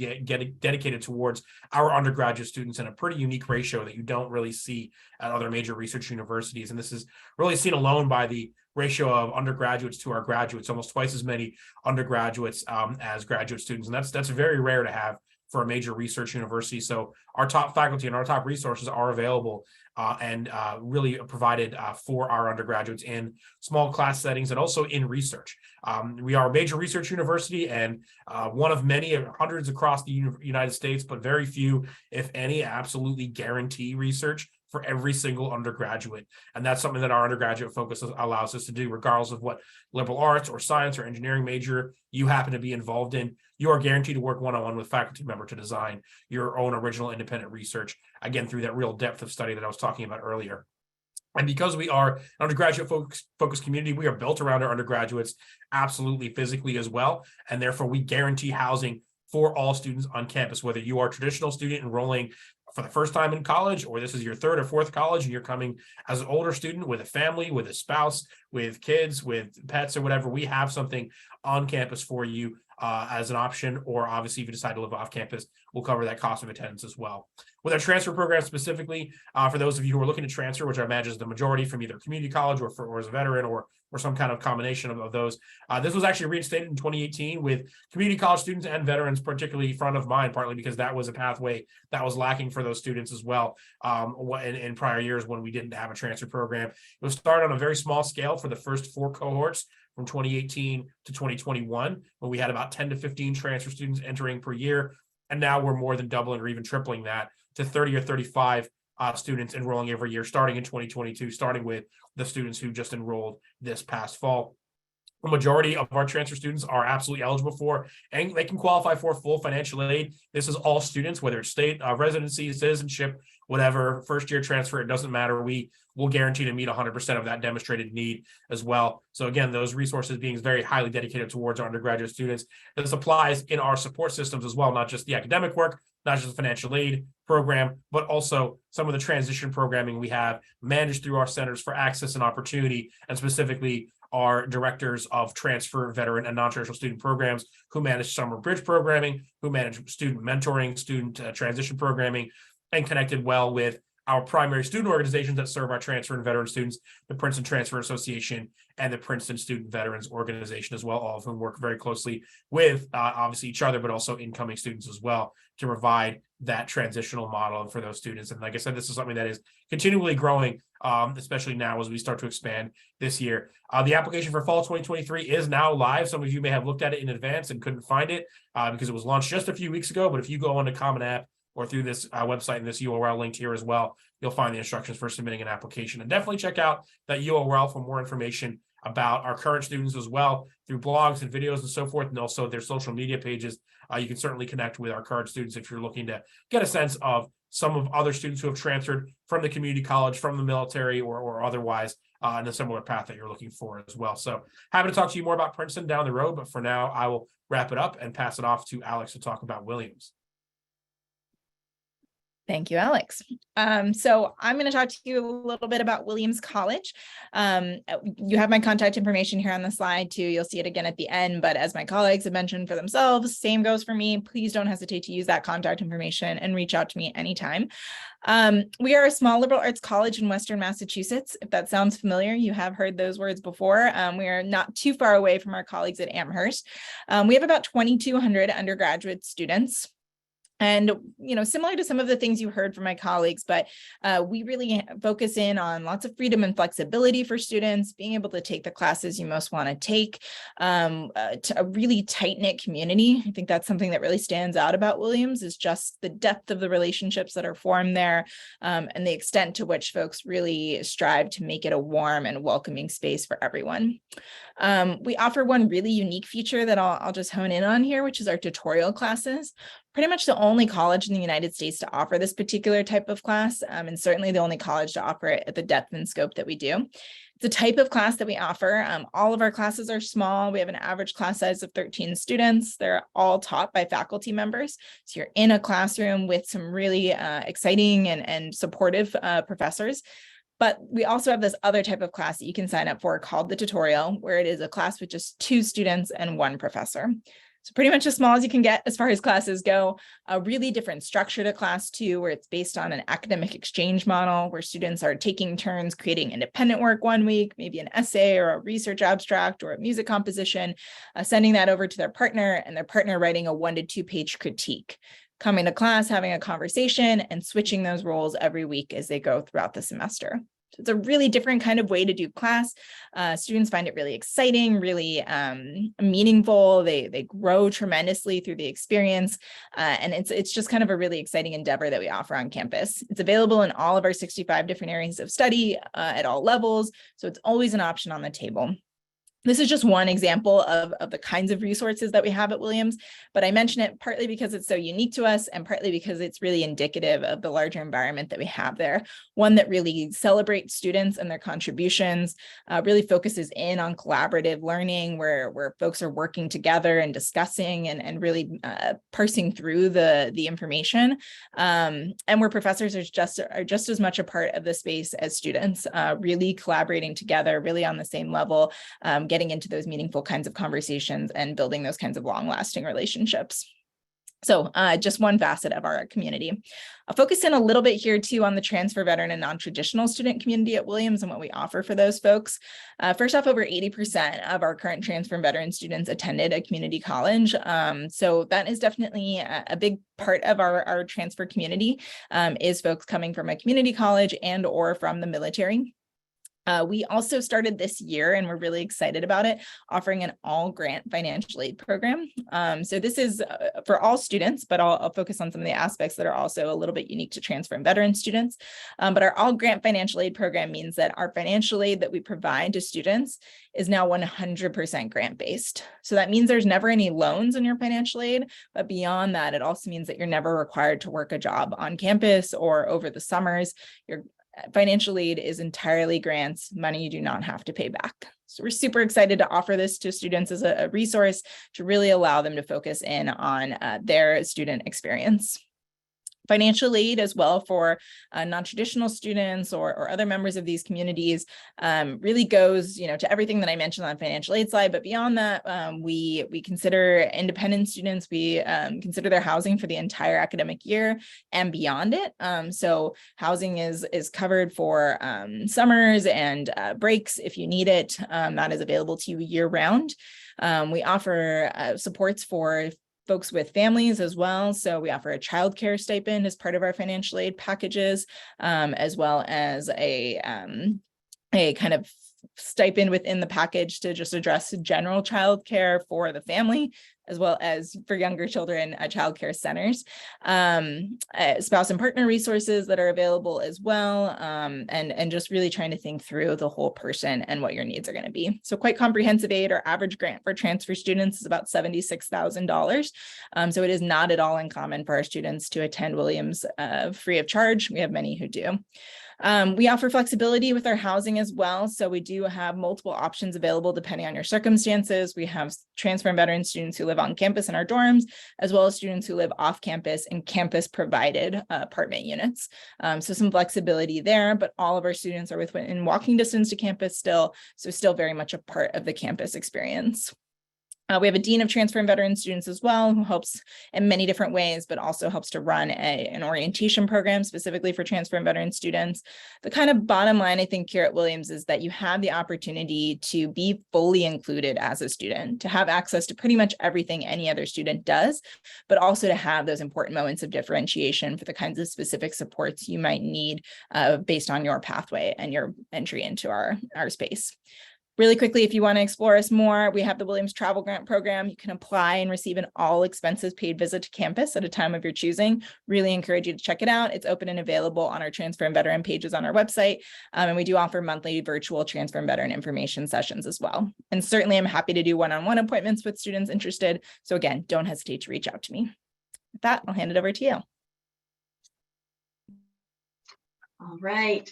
dedicated towards our undergraduate students in a pretty unique ratio that you don't really see at other major research universities. And this is really seen alone by the ratio of undergraduates to our graduates, almost twice as many undergraduates as graduate students. And that's very rare to have for a major research university. So our top faculty and our top resources are available and really provided for our undergraduates in small class settings and also in research. We are a major research university and one of many hundreds across the United States, but very few, if any, absolutely guarantee research for every single undergraduate. And that's something that our undergraduate focus allows us to do, regardless of what liberal arts or science or engineering major you happen to be involved in. You are guaranteed to work one-on-one with faculty member to design your own original independent research, again, through that real depth of study that I was talking about earlier. And because we are an undergraduate focused community, we are built around our undergraduates absolutely physically as well. And therefore, we guarantee housing for all students on campus, whether you are a traditional student enrolling for the first time in college, or this is your 3rd or 4th college and you're coming as an older student with a family, with a spouse, with kids, with pets or whatever. We have something on campus for you as an option, or obviously if you decide to live off campus, we'll cover that cost of attendance as well. With our transfer program specifically, for those of you who are looking to transfer, which I imagine is the majority from either community college or as a veteran or some kind of combination of those. This was actually reinstated in 2018 with community college students and veterans particularly front of mind, partly because that was a pathway that was lacking for those students as well in prior years when we didn't have a transfer program. It was started on a very small scale for the first 4 cohorts from 2018 to 2021, when we had about 10 to 15 transfer students entering per year. And now we're more than doubling or even tripling that to 30 or 35 students enrolling every year, starting in 2022, starting with the students who just enrolled this past fall. The majority of our transfer students are absolutely eligible for, and they can qualify for full financial aid. This is all students, whether it's state residency, citizenship, whatever, first year transfer, it doesn't matter. We will guarantee to meet 100% of that demonstrated need as well. So again, those resources being very highly dedicated towards our undergraduate students. This applies in our support systems as well, not just the academic work, not just the financial aid program, but also some of the transition programming we have managed through our Centers for Access and Opportunity, and specifically our directors of transfer, veteran, and non-traditional student programs who manage summer bridge programming, who manage student mentoring, student transition programming, and connected well with our primary student organizations that serve our transfer and veteran students, the Princeton Transfer Association and the Princeton Student Veterans Organization as well, all of whom work very closely with obviously each other, but also incoming students as well to provide that transitional model for those students. And like I said, this is something that is continually growing, especially now as we start to expand this year. The application for fall 2023 is now live. Some of you may have looked at it in advance and couldn't find it because it was launched just a few weeks ago. But if you go on to Common App or through this website and this URL linked here as well, you'll find the instructions for submitting an application. And definitely check out that URL for more information about our current students as well, through blogs and videos and so forth, and also their social media pages. You can certainly connect with our current students if you're looking to get a sense of some of other students who have transferred from the community college, from the military, or otherwise and a similar path that you're looking for as well. So happy to talk to you more about Princeton down the road, but for now, I will wrap it up and pass it off to Alex to talk about Williams. Thank you, Alex. So I'm going to talk to you a little bit about Williams College. You have my contact information here on the slide too. You'll see it again at the end, but as my colleagues have mentioned for themselves, same goes for me. Please don't hesitate to use that contact information and reach out to me anytime. We are a small liberal arts college in Western Massachusetts. If that sounds familiar, you have heard those words before. We are not too far away from our colleagues at Amherst. We have about 2,200 undergraduate students. And, similar to some of the things you heard from my colleagues, but we really focus in on lots of freedom and flexibility for students, being able to take the classes you most want to take, to a really tight-knit community. I think that's something that really stands out about Williams is just the depth of the relationships that are formed there, and the extent to which folks really strive to make it a warm and welcoming space for everyone. We offer one really unique feature that I'll just hone in on here, which is our tutorial classes. Pretty much the only college in the United States to offer this particular type of class, and certainly the only college to offer it at the depth and scope that we do. It's a type of class that we offer. All of our classes are small. We have an average class size of 13 students. They're all taught by faculty members. So you're in a classroom with some really exciting and supportive professors. But we also have this other type of class that you can sign up for called the tutorial, where it is a class with just 2 students and 1 professor. So pretty much as small as you can get as far as classes go. A really different structure to class 2, where it's based on an academic exchange model, where students are taking turns creating independent work one week, maybe an essay or a research abstract or a music composition, sending that over to their partner, and their partner writing a 1 to 2 page critique. Coming to class, having a conversation, and switching those roles every week as they go throughout the semester. So it's a really different kind of way to do class. Students find it really exciting, really meaningful. They grow tremendously through the experience. And it's just kind of a really exciting endeavor that we offer on campus. It's available in all of our 65 different areas of study at all levels. So it's always an option on the table. This is just one example of the kinds of resources that we have at Williams, but I mention it partly because it's so unique to us and partly because it's really indicative of the larger environment that we have there. One that really celebrates students and their contributions, really focuses in on collaborative learning where folks are working together and discussing and really parsing through the information, and where professors are just as much a part of the space as students, really collaborating together, really on the same level, getting into those meaningful kinds of conversations and building those kinds of long-lasting relationships. So just one facet of our community. I'll focus in a little bit here too on the transfer veteran and non-traditional student community at Williams and what we offer for those folks. First off, over 80% of our current transfer and veteran students attended a community college. So that is definitely a big part of our transfer community, is folks coming from a community college and or from the military. We also started this year, and we're really excited about it, offering an all-grant financial aid program. So this is for all students, but I'll focus on some of the aspects that are also a little bit unique to transfer and veteran students. But our all-grant financial aid program means that our financial aid that we provide to students is now 100% grant-based. So that means there's never any loans in your financial aid, but beyond that, it also means that you're never required to work a job on campus or over the summers. Your financial aid is entirely grants, money you do not have to pay back. So we're super excited to offer this to students as a resource to really allow them to focus in on their student experience. Financial aid as well for non-traditional students or other members of these communities really goes, to everything that I mentioned on the financial aid slide. But beyond that, we consider independent students, we consider their housing for the entire academic year and beyond it. So housing is covered for summers and breaks if you need it. That is available to you year round. We offer supports for folks with families as well. So we offer a childcare stipend as part of our financial aid packages, as well as a kind of stipend within the package to just address general childcare for the family. as well as for younger children, childcare centers, spouse and partner resources that are available as well, and just really trying to think through the whole person and what your needs are going to be. So quite comprehensive aid. Our average grant for transfer students is about $76,000. So it is not at all uncommon for our students to attend Williams free of charge. We have many who do. We offer flexibility with our housing as well. So we do have multiple options available depending on your circumstances. We have transfer and veteran students who live on campus in our dorms, as well as students who live off campus in campus provided apartment units. So some flexibility there, but all of our students are within walking distance to campus still. So still very much a part of the campus experience. We have a dean of transfer and veteran students as well, who helps in many different ways, but also helps to run an orientation program specifically for transfer and veteran students. The kind of bottom line, I think, here at Williams is that you have the opportunity to be fully included as a student, to have access to pretty much everything any other student does, but also to have those important moments of differentiation for the kinds of specific supports you might need based on your pathway and your entry into our space. Really quickly, if you want to explore us more, we have the Williams Travel Grant Program. You can apply and receive an all expenses paid visit to campus at a time of your choosing. Really encourage you to check it out. It's open and available on our transfer and veteran pages on our website. And we do offer monthly virtual transfer and veteran information sessions as well. And certainly I'm happy to do one-on-one appointments with students interested. So again, don't hesitate to reach out to me. With that, I'll hand it over to you. All right.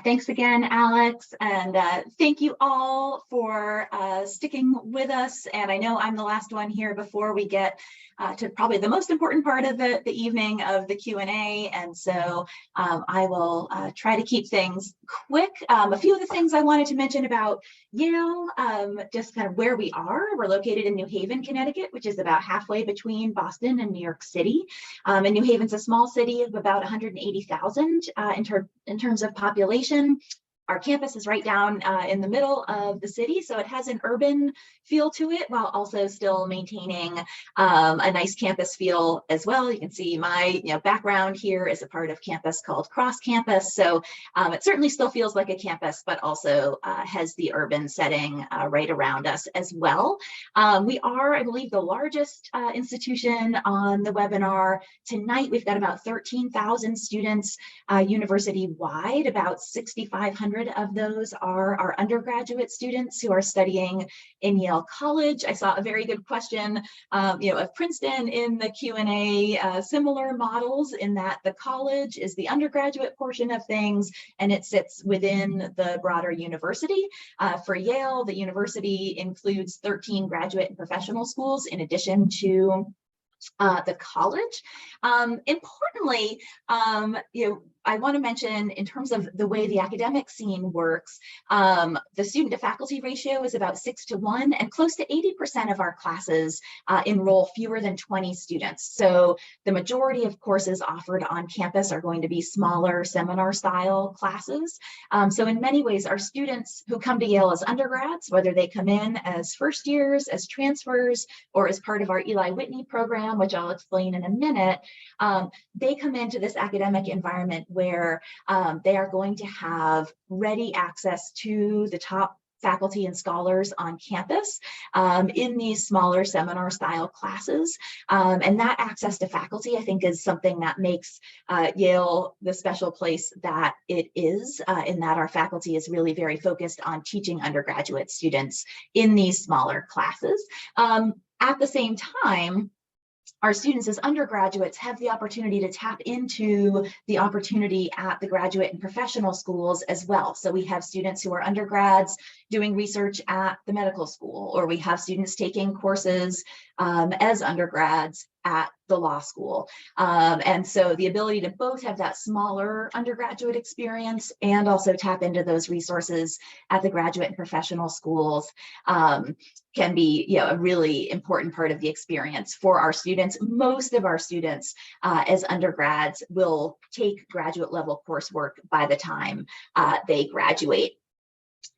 Thanks again, Alex, and thank you all for sticking with us. And I know I'm the last one here before we get to probably the most important part of the evening of the Q&A. And so I will try to keep things quick. A few of the things I wanted to mention about Yale, just kind of where we are. We're located in New Haven, Connecticut, which is about halfway between Boston and New York City. And New Haven's a small city of about 180,000 in terms of population. Our campus is right down in the middle of the city, so it has an urban feel to it while also still maintaining a nice campus feel as well. You can see my background here is a part of campus called Cross Campus, so it certainly still feels like a campus, but also has the urban setting right around us as well. We are, I believe, the largest institution on the webinar tonight. We've got about 13,000 students university-wide. About 6,500 of those are our undergraduate students who are studying in Yale College. I saw a very good question of Princeton in the Q&A, similar models in that the college is the undergraduate portion of things and it sits within the broader university. For Yale, the university includes 13 graduate and professional schools in addition to the college. Importantly, I want to mention in terms of the way the academic scene works, the student to faculty ratio is about 6:1, and close to 80% of our classes enroll fewer than 20 students. So the majority of courses offered on campus are going to be smaller seminar style classes. So in many ways, our students who come to Yale as undergrads, whether they come in as first years, as transfers, or as part of our Eli Whitney program, which I'll explain in a minute, they come into this academic environment where they are going to have ready access to the top faculty and scholars on campus in these smaller seminar style classes. And that access to faculty, I think, is something that makes Yale the special place that it is, in that our faculty is really very focused on teaching undergraduate students in these smaller classes. At the same time, our students as undergraduates have the opportunity to tap into the opportunity at the graduate and professional schools as well. So we have students who are undergrads doing research at the medical school, or we have students taking courses as undergrads at the law school. And so the ability to both have that smaller undergraduate experience and also tap into those resources at the graduate and professional schools can be a really important part of the experience for our students. Most of our students as undergrads will take graduate level coursework by the time they graduate.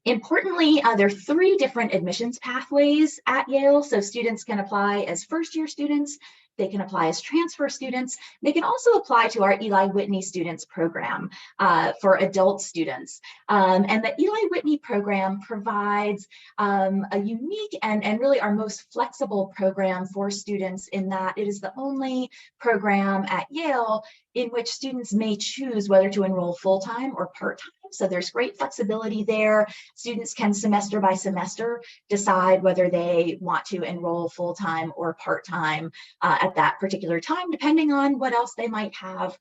Importantly, there are 3 different admissions pathways at Yale. So students can apply as first year students They can apply as transfer students. They can also apply to our Eli Whitney Students Program for adult students. And the Eli Whitney program provides a unique and really our most flexible program for students in that it is the only program at Yale in which students may choose whether to enroll full-time or part-time. So there's great flexibility there. Students can semester by semester decide whether they want to enroll full-time or part-time at that particular time, depending on what else they might have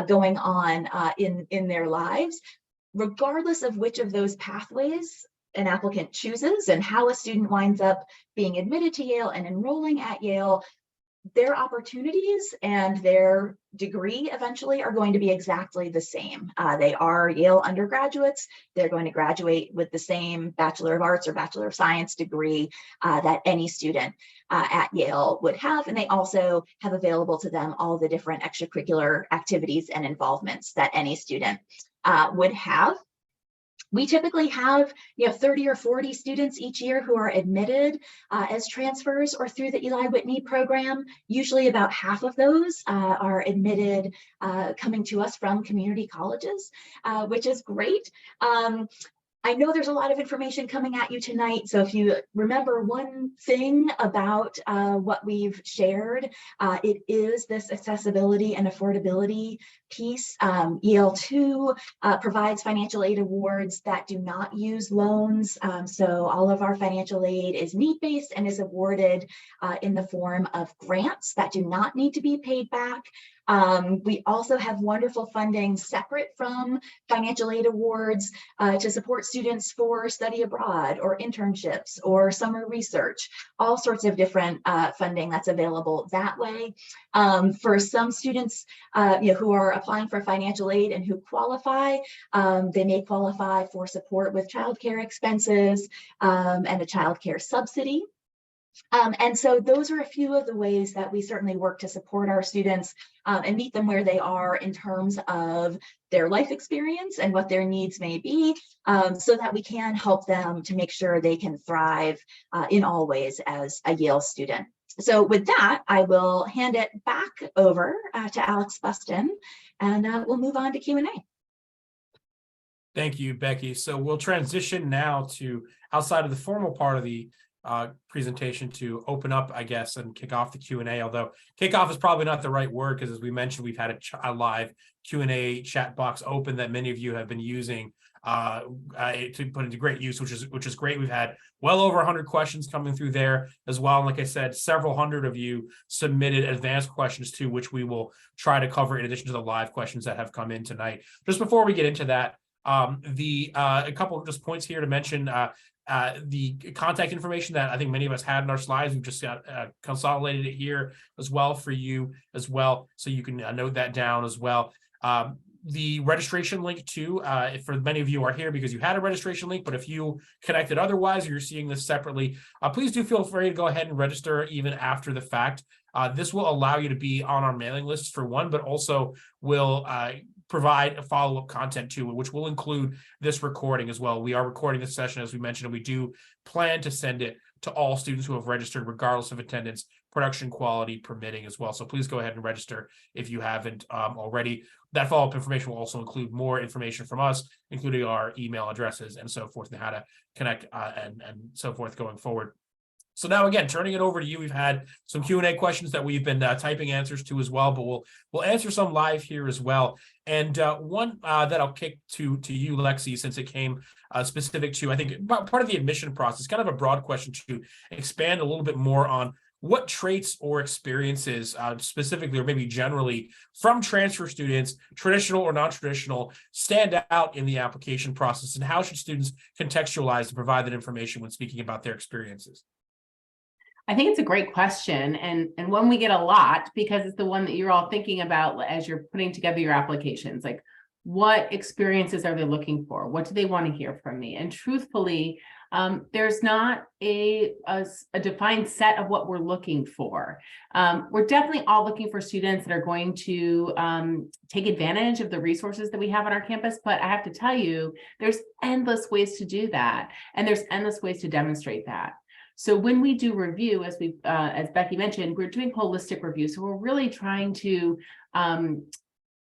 going on in their lives. Regardless of which of those pathways an applicant chooses and how a student winds up being admitted to Yale and enrolling at Yale, their opportunities and their degree eventually are going to be exactly the same. They are Yale undergraduates. They're going to graduate with the same Bachelor of Arts or Bachelor of Science degree that any student at Yale would have. And they also have available to them all the different extracurricular activities and involvements that any student would have. We typically have 30 or 40 students each year who are admitted as transfers or through the Eli Whitney program. Usually about half of those are admitted coming to us from community colleges, which is great. I know there's a lot of information coming at you tonight, so if you remember one thing about what we've shared, it is this accessibility and affordability piece. Yale 2 provides financial aid awards that do not use loans, so all of our financial aid is need-based and is awarded in the form of grants that do not need to be paid back. We also have wonderful funding separate from financial aid awards to support students for study abroad or internships or summer research, all sorts of different funding that's available that way. For some students who are applying for financial aid and who qualify, they may qualify for support with childcare expenses and a childcare subsidy. And so those are a few of the ways that we certainly work to support our students and meet them where they are in terms of their life experience and what their needs may be, so that we can help them to make sure they can thrive in all ways as a Yale student. So with that, I will hand it back over to Alex Buston, and we'll move on to Q&A. Thank you, Becky. So we'll transition now to outside of the formal part of the presentation to open up, I guess, and kick off the Q&A, although kickoff is probably not the right word because, as we mentioned, we've had a live Q&A chat box open that many of you have been using to put into great use, which is great. We've had well over 100 questions coming through there as well. And like I said, several hundred of you submitted advanced questions too, which we will try to cover in addition to the live questions that have come in tonight. Just before we get into that, a couple of just points here to mention. The contact information that I think many of us had in our slides, we've just got consolidated it here as well for you as well, so you can note that down as well. The registration link too, for many of you are here because you had a registration link, but if you connected otherwise or you're seeing this separately, please do feel free to go ahead and register even after the fact. This will allow you to be on our mailing lists for one, but also will provide a follow-up content to it, which will include this recording as well. We are recording this session, as we mentioned, and we do plan to send it to all students who have registered, regardless of attendance, production quality permitting as well. So please go ahead and register if you haven't already. That follow-up information will also include more information from us, including our email addresses and so forth, and how to connect and so forth going forward. So now, again, turning it over to you, we've had some Q&A questions that we've been typing answers to as well, but we'll answer some live here as well. And one that I'll kick to you, Lexi, since it came specific to, I think, part of the admission process, kind of a broad question to expand a little bit more on what traits or experiences specifically, or maybe generally, from transfer students, traditional or non-traditional, stand out in the application process, and how should students contextualize and provide that information when speaking about their experiences? I think it's a great question, and one we get a lot because it's the one that you're all thinking about as you're putting together your applications. Like, what experiences are they looking for? What do they want to hear from me? And truthfully, there's not a defined set of what we're looking for. We're definitely all looking for students that are going to take advantage of the resources that we have on our campus. But I have to tell you, there's endless ways to do that. And there's endless ways to demonstrate that. So when we do review, as Becky mentioned, we're doing holistic review. So we're really trying to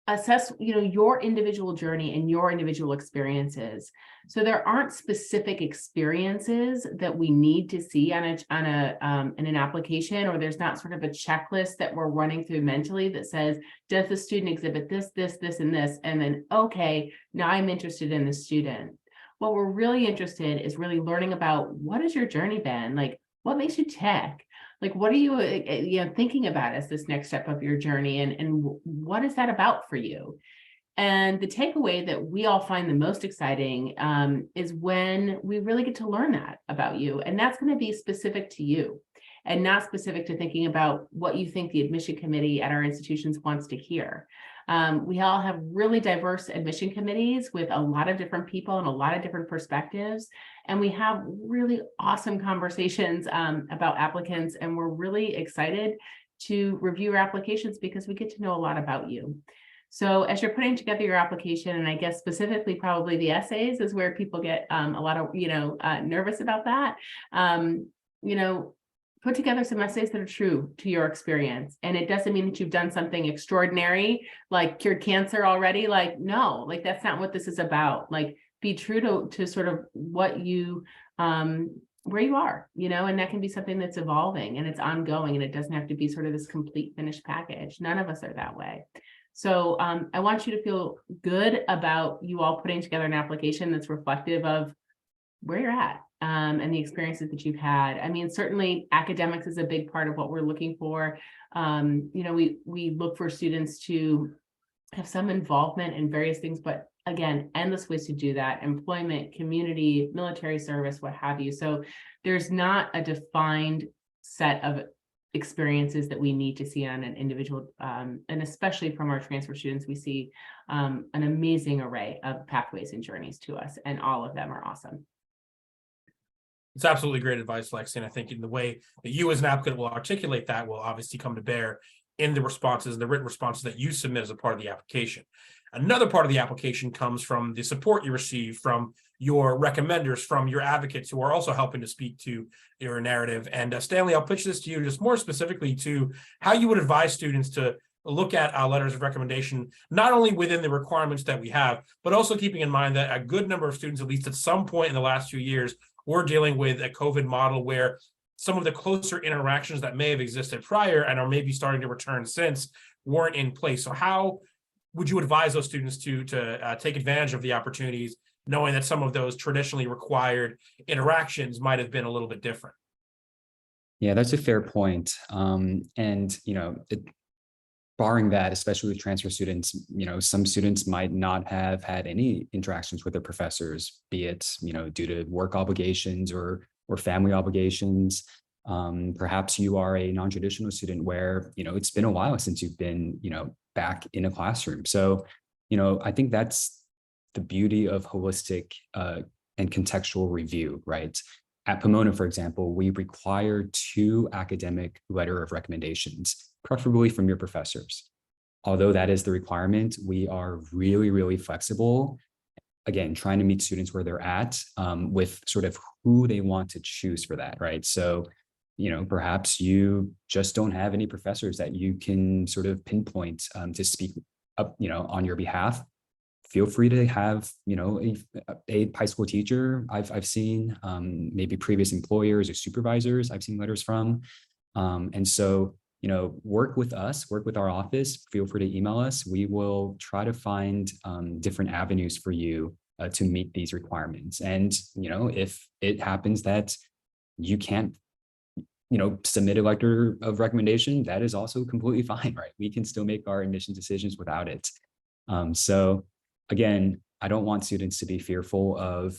assess, your individual journey and your individual experiences. So there aren't specific experiences that we need to see in an application, or there's not sort of a checklist that we're running through mentally that says, does the student exhibit this, and this, and then, okay, now I'm interested in the student. What we're really interested is really learning about, what has your journey been? Like, what makes you tick? Like, what are you, thinking about as this next step of your journey, and what is that about for you? And the takeaway that we all find the most exciting is when we really get to learn that about you. And that's going to be specific to you and not specific to thinking about what you think the admission committee at our institutions wants to hear. We all have really diverse admission committees with a lot of different people and a lot of different perspectives. And we have really awesome conversations about applicants, and we're really excited to review your applications because we get to know a lot about you. So as you're putting together your application, and I guess specifically probably the essays is where people get a lot of, nervous about that, put together some essays that are true to your experience. And it doesn't mean that you've done something extraordinary, like cured cancer already. Like, no, like that's not what this is about. Like, be true to sort of what you, where you are, and that can be something that's evolving and it's ongoing, and it doesn't have to be sort of this complete finished package. None of us are that way. So I want you to feel good about you all putting together an application that's reflective of where you're at and the experiences that you've had. I mean, certainly academics is a big part of what we're looking for. We look for students to have some involvement in various things, but again, endless ways to do that: employment, community, military service, what have you. So there's not a defined set of experiences that we need to see on an individual, and especially from our transfer students, we see an amazing array of pathways and journeys to us, and all of them are awesome. It's absolutely great advice, Lexi, and I think in the way that you as an applicant will articulate that will obviously come to bear in the responses, the written responses that you submit as a part of the application. Another part of the application comes from the support you receive from your recommenders, from your advocates who are also helping to speak to your narrative. And Stanley, I'll pitch this to you just more specifically to how you would advise students to look at our letters of recommendation, not only within the requirements that we have, but also keeping in mind that a good number of students, at least at some point in the last few years, were dealing with a COVID model where some of the closer interactions that may have existed prior and are maybe starting to return since weren't in place. So how would you advise those students to take advantage of the opportunities, knowing that some of those traditionally required interactions might have been a little bit different? Yeah, that's a fair point. Barring that, especially with transfer students, some students might not have had any interactions with their professors, be it, due to work obligations or family obligations. Perhaps you are a non-traditional student where, it's been a while since you've been, back in a classroom. So, I think that's the beauty of holistic and contextual review, right? At Pomona, for example, we require 2 academic letter of recommendations, preferably from your professors. Although that is the requirement, we are really, really flexible. Again, trying to meet students where they're at with sort of who they want to choose for that, right? So, perhaps you just don't have any professors that you can sort of pinpoint to speak up, on your behalf. Feel free to have, a high school teacher I've seen, maybe previous employers or supervisors I've seen letters from. And so, work with us, work with our office. Feel free to email us. We will try to find different avenues for you to meet these requirements. And, if it happens that you can't, submit a letter of recommendation, that is also completely fine, right? We can still make our admission decisions without it. So again, I don't want students to be fearful of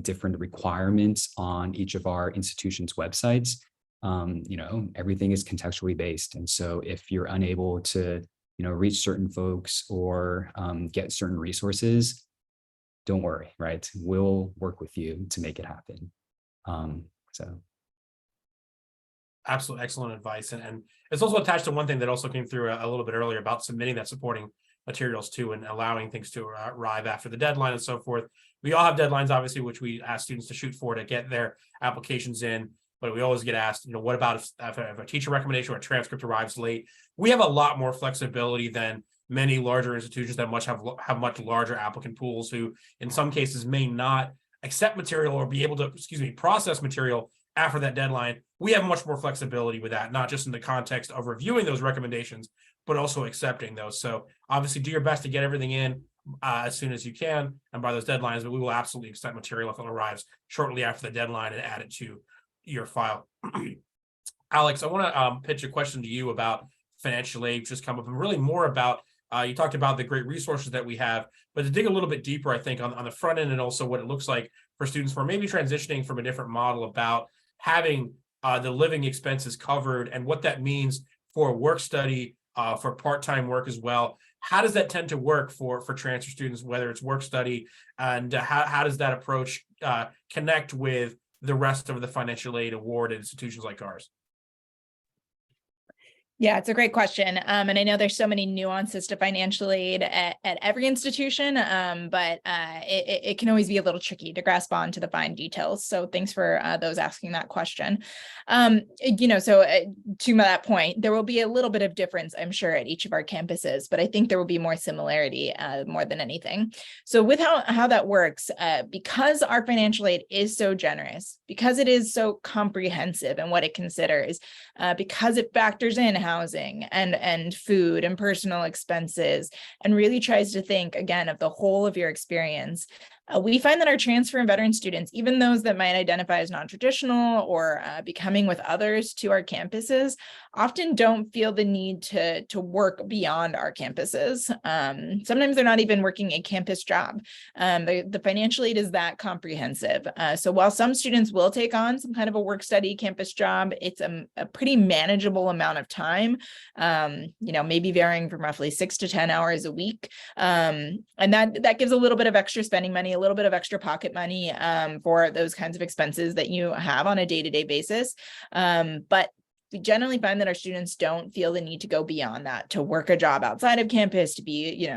different requirements on each of our institutions' websites. Everything is contextually based. And so if you're unable to, reach certain folks or get certain resources, don't worry, right? We'll work with you to make it happen. Absolutely excellent advice. And it's also attached to one thing that also came through a little bit earlier about submitting that supporting materials too, and allowing things to arrive after the deadline and so forth. We all have deadlines, obviously, which we ask students to shoot for to get their applications in. but we always get asked, what about if a teacher recommendation or a transcript arrives late? We have a lot more flexibility than many larger institutions that have much larger applicant pools, who in some cases may not accept material or be able to, process material after that deadline. We have much more flexibility with that, not just in the context of reviewing those recommendations, but also accepting those. So obviously do your best to get everything in as soon as you can and by those deadlines, but we will absolutely accept material if it arrives shortly after the deadline and add it to your file. Alex, I want to pitch a question to you about financial aid, just come up, and really more about, you talked about the great resources that we have, but to dig a little bit deeper, I think on the front end, and also what it looks like for students who are maybe transitioning from a different model, about having the living expenses covered and what that means for work study, for part-time work as well. How does that tend to work for transfer students, whether it's work study, and how does that approach connect with the rest of the financial aid award institutions like ours? Yeah, it's a great question. And I know there's so many nuances to financial aid at every institution, but it can always be a little tricky to grasp on to the fine details. So thanks for those asking that question. So to that point, there will be a little bit of difference, I'm sure, at each of our campuses, but I think there will be more similarity more than anything. So with how that works, because our financial aid is so generous, because it is so comprehensive in what it considers, because it factors in housing and food and personal expenses, and really tries to think, again, of the whole of your experience. We find that our transfer and veteran students, even those that might identify as non-traditional or becoming with others to our campuses, often don't feel the need to work beyond our campuses. Sometimes they're not even working a campus job. The financial aid is that comprehensive. So while some students will take on some kind of a work study campus job, it's a pretty manageable amount of time, maybe varying from roughly 6 to 10 hours a week. And that gives a little bit of extra spending money, a little bit of extra pocket money for those kinds of expenses that you have on a day-to-day basis. But we generally find that our students don't feel the need to go beyond that, to work a job outside of campus, to be,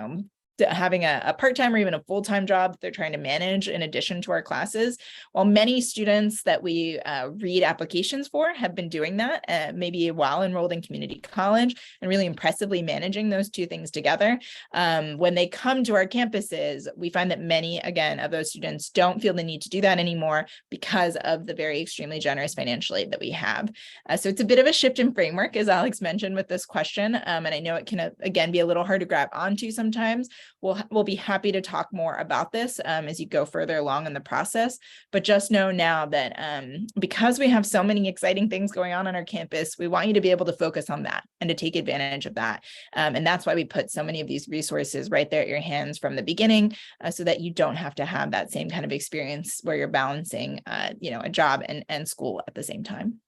having a part-time or even a full-time job that they're trying to manage in addition to our classes. While many students that we read applications for have been doing that, maybe while enrolled in community college, and really impressively managing those two things together, when they come to our campuses, we find that many, again, of those students don't feel the need to do that anymore because of the very extremely generous financial aid that we have. So it's a bit of a shift in framework, as Alex mentioned with this question, and I know it can, again, be a little hard to grab onto sometimes. We'll be happy to talk more about this as you go further along in the process, but just know now that because we have so many exciting things going on our campus, we want you to be able to focus on that and to take advantage of that. And that's why we put so many of these resources right there at your hands from the beginning, so that you don't have to have that same kind of experience where you're balancing, a job and school at the same time.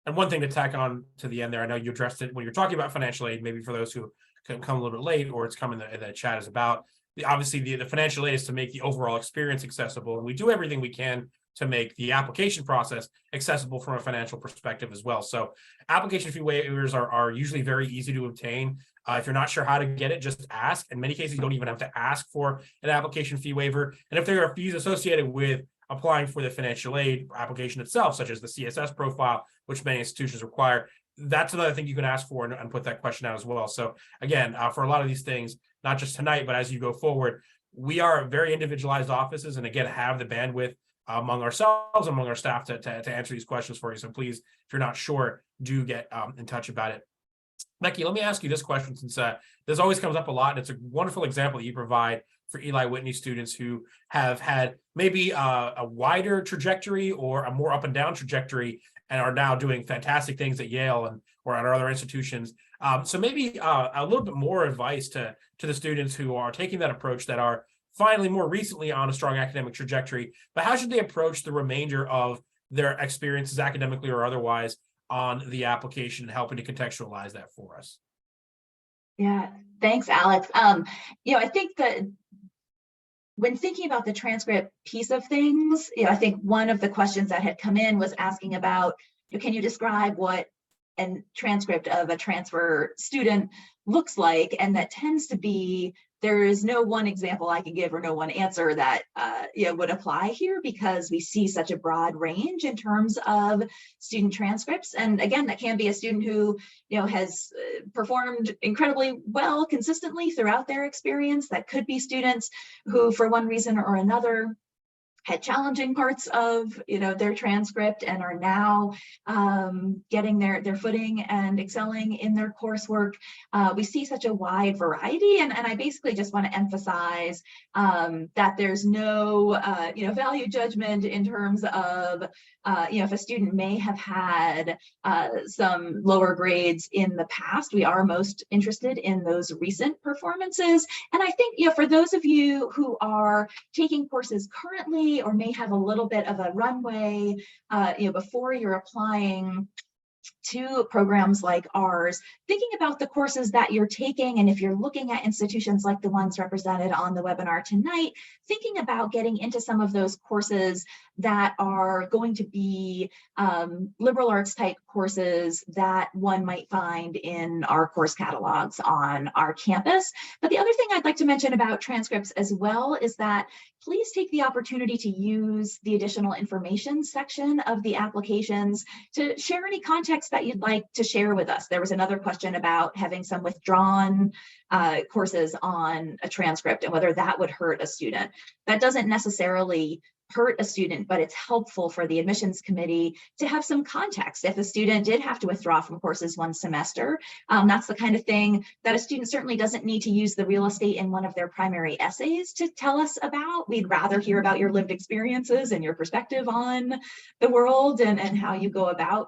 And one thing to tack on to the end there, I know you addressed it when you're talking about financial aid, maybe for those who can come a little bit late, or it's come in the chat is about, obviously the financial aid is to make the overall experience accessible. And we do everything we can to make the application process accessible from a financial perspective as well. So application fee waivers are usually very easy to obtain. If you're not sure how to get it, just ask. In many cases, you don't even have to ask for an application fee waiver. And if there are fees associated with applying for the financial aid application itself, such as the CSS profile, which many institutions require, that's another thing you can ask for and put that question out as well. So again, for a lot of these things, not just tonight, but as you go forward, we are very individualized offices, and again, have the bandwidth among ourselves, among our staff to answer these questions for you. So please, if you're not sure, do get in touch about it. Becky, let me ask you this question, since this always comes up a lot, and it's a wonderful example that you provide for Eli Whitney students who have had maybe a wider trajectory or a more up and down trajectory, and are now doing fantastic things at Yale or at our other institutions. So maybe a little bit more advice to the students who are taking that approach, that are finally more recently on a strong academic trajectory, but how should they approach the remainder of their experiences, academically or otherwise, on the application, and helping to contextualize that for us? Yeah, thanks, Alex. I think that when thinking about the transcript piece of things, I think one of the questions that had come in was asking about, can you describe what a transcript of a transfer student looks like? And that tends to be there is no one example I can give or no one answer that would apply here, because we see such a broad range in terms of student transcripts. And again, that can be a student who has performed incredibly well consistently throughout their experience. That could be students who, for one reason or another, had challenging parts of their transcript and are now getting their footing and excelling in their coursework. We see such a wide variety, and I basically just want to emphasize that there's no value judgment in terms of if a student may have had some lower grades in the past. We are most interested in those recent performances. And I think for those of you who are taking courses currently or may have a little bit of a runway before you're applying to programs like ours, thinking about the courses that you're taking, and if you're looking at institutions like the ones represented on the webinar tonight, thinking about getting into some of those courses that are going to be liberal arts type courses that one might find in our course catalogs on our campus. But the other thing I'd like to mention about transcripts as well is that please take the opportunity to use the additional information section of the applications to share any context that you'd like to share with us. There was another question about having some withdrawn courses on a transcript and whether that would hurt a student. That doesn't necessarily hurt a student, but it's helpful for the admissions committee to have some context. If a student did have to withdraw from courses one semester, that's the kind of thing that a student certainly doesn't need to use the real estate in one of their primary essays to tell us about. We'd rather hear about your lived experiences and your perspective on the world and how you go about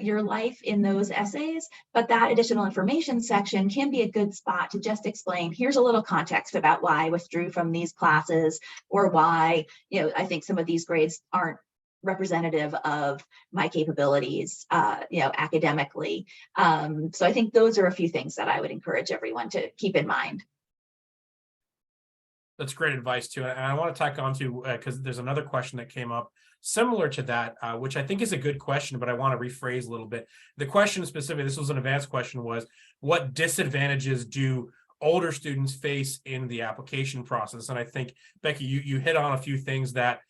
your life in those essays. But that additional information section can be a good spot to just explain, here's a little context about why I withdrew from these classes, or why I think some of these grades aren't representative of my capabilities academically. So I think those are a few things that I would encourage everyone to keep in mind. That's great advice too. And I want to tack on to, because there's another question that came up similar to that, which I think is a good question, but I want to rephrase a little bit. The question specifically, this was an advanced question, was what disadvantages do older students face in the application process? And I think, Becky, you hit on a few things that,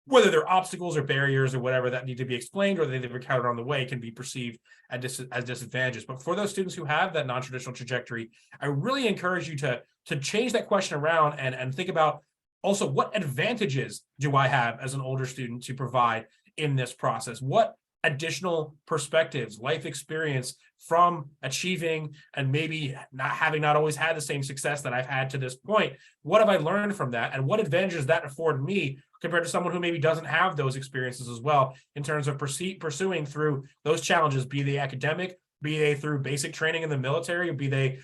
whether they're obstacles or barriers or whatever that need to be explained or they've encountered on the way, can be perceived as disadvantages. But for those students who have that non-traditional trajectory, I really encourage you to change that question around and think about also, what advantages do I have as an older student to provide in this process? What additional perspectives, life experience from achieving and maybe not always had the same success that I've had to this point? What have I learned from that? And what advantages that afford me compared to someone who maybe doesn't have those experiences as well, in terms of pursuing through those challenges, be they academic, be they through basic training in the military, be they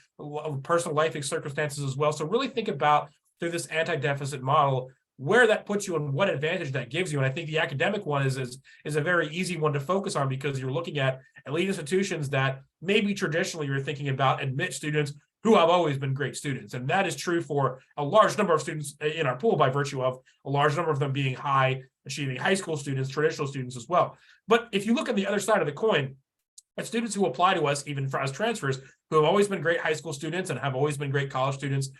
personal life circumstances as well. So really think about, through this anti-deficit model, where that puts you and what advantage that gives you. And I think the academic one is a very easy one to focus on, because you're looking at elite institutions that maybe traditionally you're thinking about admit students who have always been great students. And that is true for a large number of students in our pool, by virtue of a large number of them being high achieving high school students, traditional students as well. But if you look at the other side of the coin, at students who apply to us, even as transfers, who have always been great high school students and have always been great college students,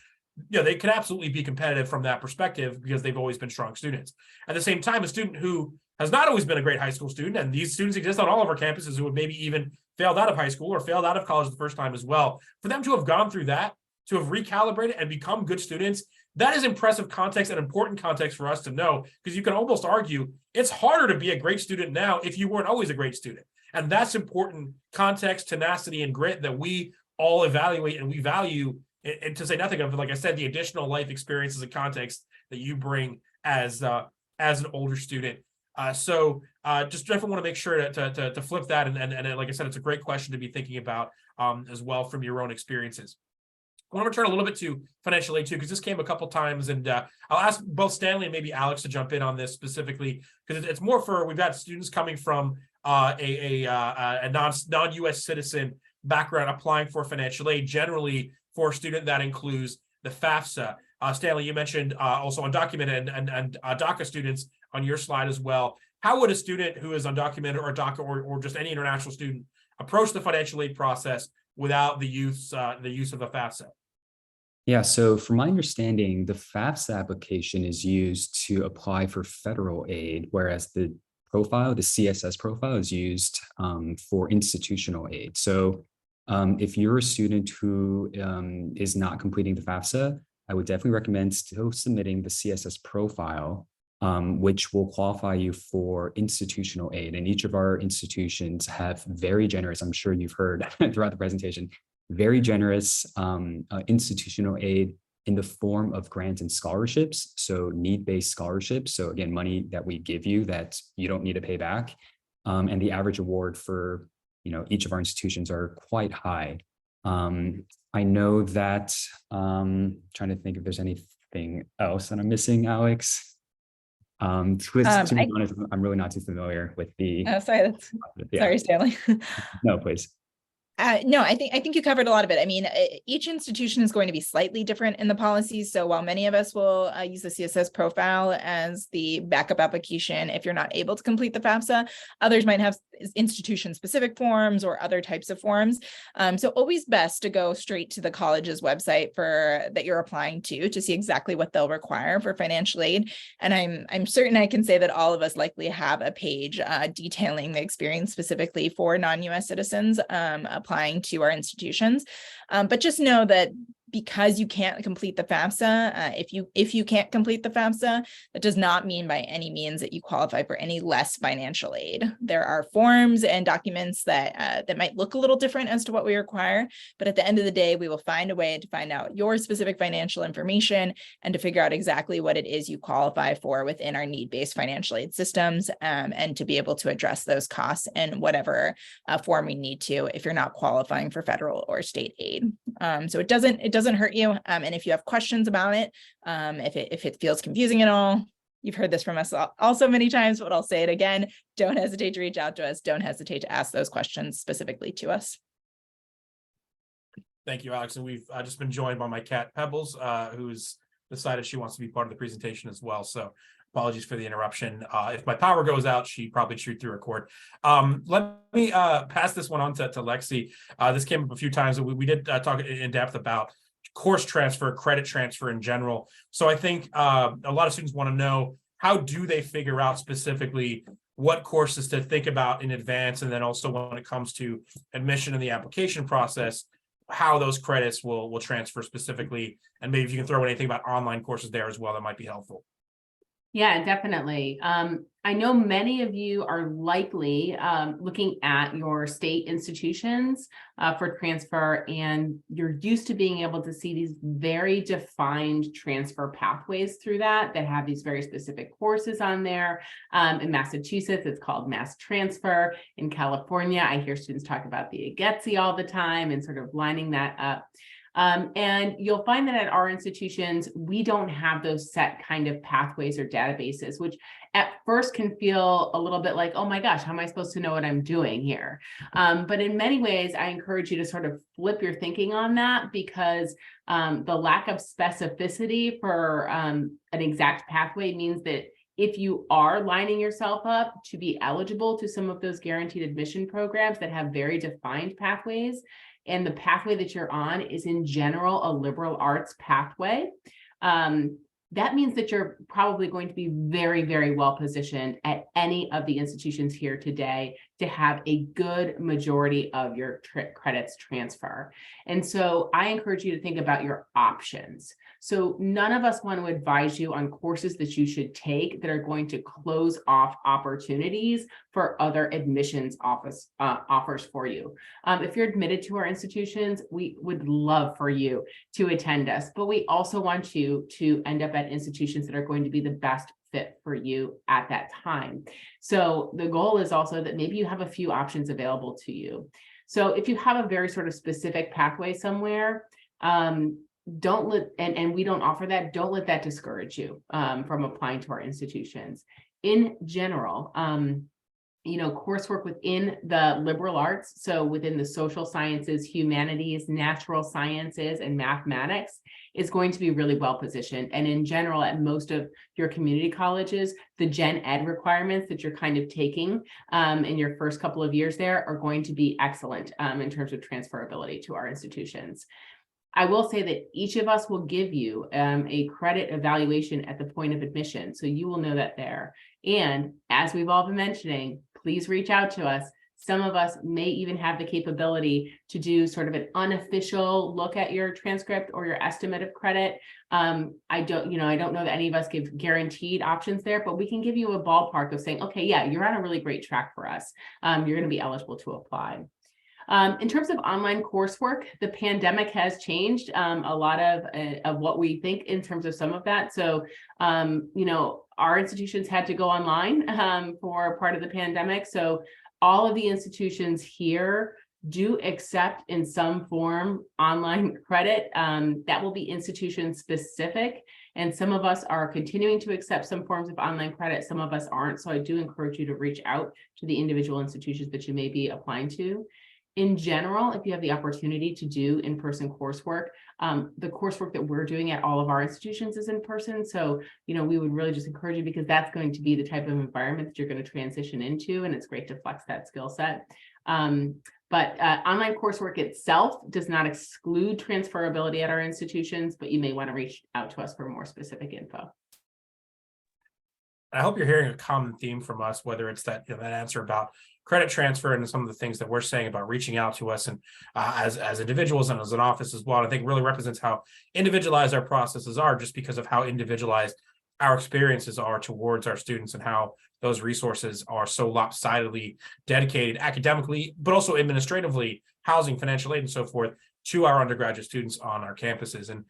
they can absolutely be competitive from that perspective because they've always been strong students. At the same time, a student who has not always been a great high school student, and these students exist on all of our campuses, who have maybe even failed out of high school or failed out of college the first time as well, for them to have gone through that, to have recalibrated and become good students, that is impressive context and important context for us to know, because you can almost argue it's harder to be a great student now if you weren't always a great student. And that's important context, tenacity, and grit that we all evaluate and we value. And to say nothing of, like I said, the additional life experiences and context that you bring as an older student. So just definitely want to make sure to flip that. And like I said, it's a great question to be thinking about as well from your own experiences. I want to return a little bit to financial aid too, because this came a couple times, and I'll ask both Stanley and maybe Alex to jump in on this specifically, because it's more for, we've got students coming from a non-US citizen background applying for financial aid. Generally, for a student, that includes the FAFSA. Stanley, you mentioned also undocumented and DACA students on your slide as well. How would a student who is undocumented or DACA or just any international student approach the financial aid process without the use of a FAFSA? Yeah, so from my understanding, the FAFSA application is used to apply for federal aid, whereas the CSS profile is used for institutional aid. So if you're a student who is not completing the FAFSA, I would definitely recommend still submitting the CSS profile, which will qualify you for institutional aid. And each of our institutions have very generous, I'm sure you've heard throughout the presentation, very generous institutional aid in the form of grants and scholarships. So need-based scholarships. So again, money that we give you that you don't need to pay back. And the average award for each of our institutions are quite high. I know that trying to think if there's anything else that I'm missing, Alex. To be honest, I'm really not too familiar with the. Oh, sorry. Sorry, Stanley. No, please. No, I think you covered a lot of it. I mean, each institution is going to be slightly different in the policies. So while many of us will use the CSS profile as the backup application, if you're not able to complete the FAFSA, others might have institution-specific forms or other types of forms. So always best to go straight to the college's website that you're applying to see exactly what they'll require for financial aid. And I'm certain I can say that all of us likely have a page detailing the experience specifically for non-US citizens applying to our institutions. But just know that because you can't complete the FAFSA, if you can't complete the FAFSA, that does not mean by any means that you qualify for any less financial aid. There are forms and documents that might look a little different as to what we require, but at the end of the day, we will find a way to find out your specific financial information and to figure out exactly what it is you qualify for within our need-based financial aid systems, and to be able to address those costs in whatever form we need to if you're not qualifying for federal or state aid. So it doesn't hurt you. And if you have questions about it, if it feels confusing at all, you've heard this from us also many times, but I'll say it again, don't hesitate to reach out to us. Don't hesitate to ask those questions specifically to us. Thank you, Alex. And we've just been joined by my cat Pebbles, who's decided she wants to be part of the presentation as well. So apologies for the interruption. If my power goes out, she probably chewed through a cord. Let me pass this one on to Lexi. This came up a few times. We did talk in depth about course transfer, credit transfer in general. So I think a lot of students want to know, how do they figure out specifically what courses to think about in advance? And then also when it comes to admission in the application process, how those credits will transfer specifically. And maybe if you can throw in anything about online courses there as well, that might be helpful. Yeah, definitely. I know many of you are likely looking at your state institutions for transfer, and you're used to being able to see these very defined transfer pathways through that have these very specific courses on there. In Massachusetts, it's called Mass Transfer. In California, I hear students talk about the AGETSI all the time and sort of lining that up. And you'll find that at our institutions, we don't have those set kind of pathways or databases, which at first can feel a little bit like, oh my gosh, how am I supposed to know what I'm doing here? But in many ways, I encourage you to sort of flip your thinking on that, because the lack of specificity for an exact pathway means that if you are lining yourself up to be eligible to some of those guaranteed admission programs that have very defined pathways, and the pathway that you're on is in general a liberal arts pathway, that means that you're probably going to be very, very well positioned at any of the institutions here today to have a good majority of your credits transfer. And so I encourage you to think about your options. So none of us want to advise you on courses that you should take that are going to close off opportunities for other admissions offers for you. If you're admitted to our institutions, we would love for you to attend us, but we also want you to end up at institutions that are going to be the best fit for you at that time. So the goal is also that maybe you have a few options available to you. So if you have a very sort of specific pathway somewhere, don't let, and we don't offer that, don't let that discourage you from applying to our institutions. In general, coursework within the liberal arts, so within the social sciences, humanities, natural sciences, and mathematics, is going to be really well positioned. And in general, at most of your community colleges, the gen ed requirements that you're kind of taking in your first couple of years there are going to be excellent in terms of transferability to our institutions. I will say that each of us will give you a credit evaluation at the point of admission. So you will know that there. And as we've all been mentioning, please reach out to us. Some of us may even have the capability to do sort of an unofficial look at your transcript or your estimate of credit. I don't know that any of us give guaranteed options there, but we can give you a ballpark of saying, okay, yeah, you're on a really great track for us. You're going to be eligible to apply. In terms of online coursework, the pandemic has changed a lot of what we think in terms of some of that. So, our institutions had to go online for part of the pandemic. So all of the institutions here do accept in some form online credit. That will be institution specific. And some of us are continuing to accept some forms of online credit. Some of us aren't. So I do encourage you to reach out to the individual institutions that you may be applying to. In general, if you have the opportunity to do in-person coursework, the coursework that we're doing at all of our institutions is in person. So, we would really just encourage you, because that's going to be the type of environment that you're going to transition into, and it's great to flex that skill set. But online coursework itself does not exclude transferability at our institutions, but you may want to reach out to us for more specific info. I hope you're hearing a common theme from us, whether it's that that answer about credit transfer and some of the things that we're saying about reaching out to us and as individuals and as an office as well. I think really represents how individualized our processes are, just because of how individualized our experiences are towards our students and how those resources are so lopsidedly dedicated academically, but also administratively, housing, financial aid, and so forth, to our undergraduate students on our campuses. And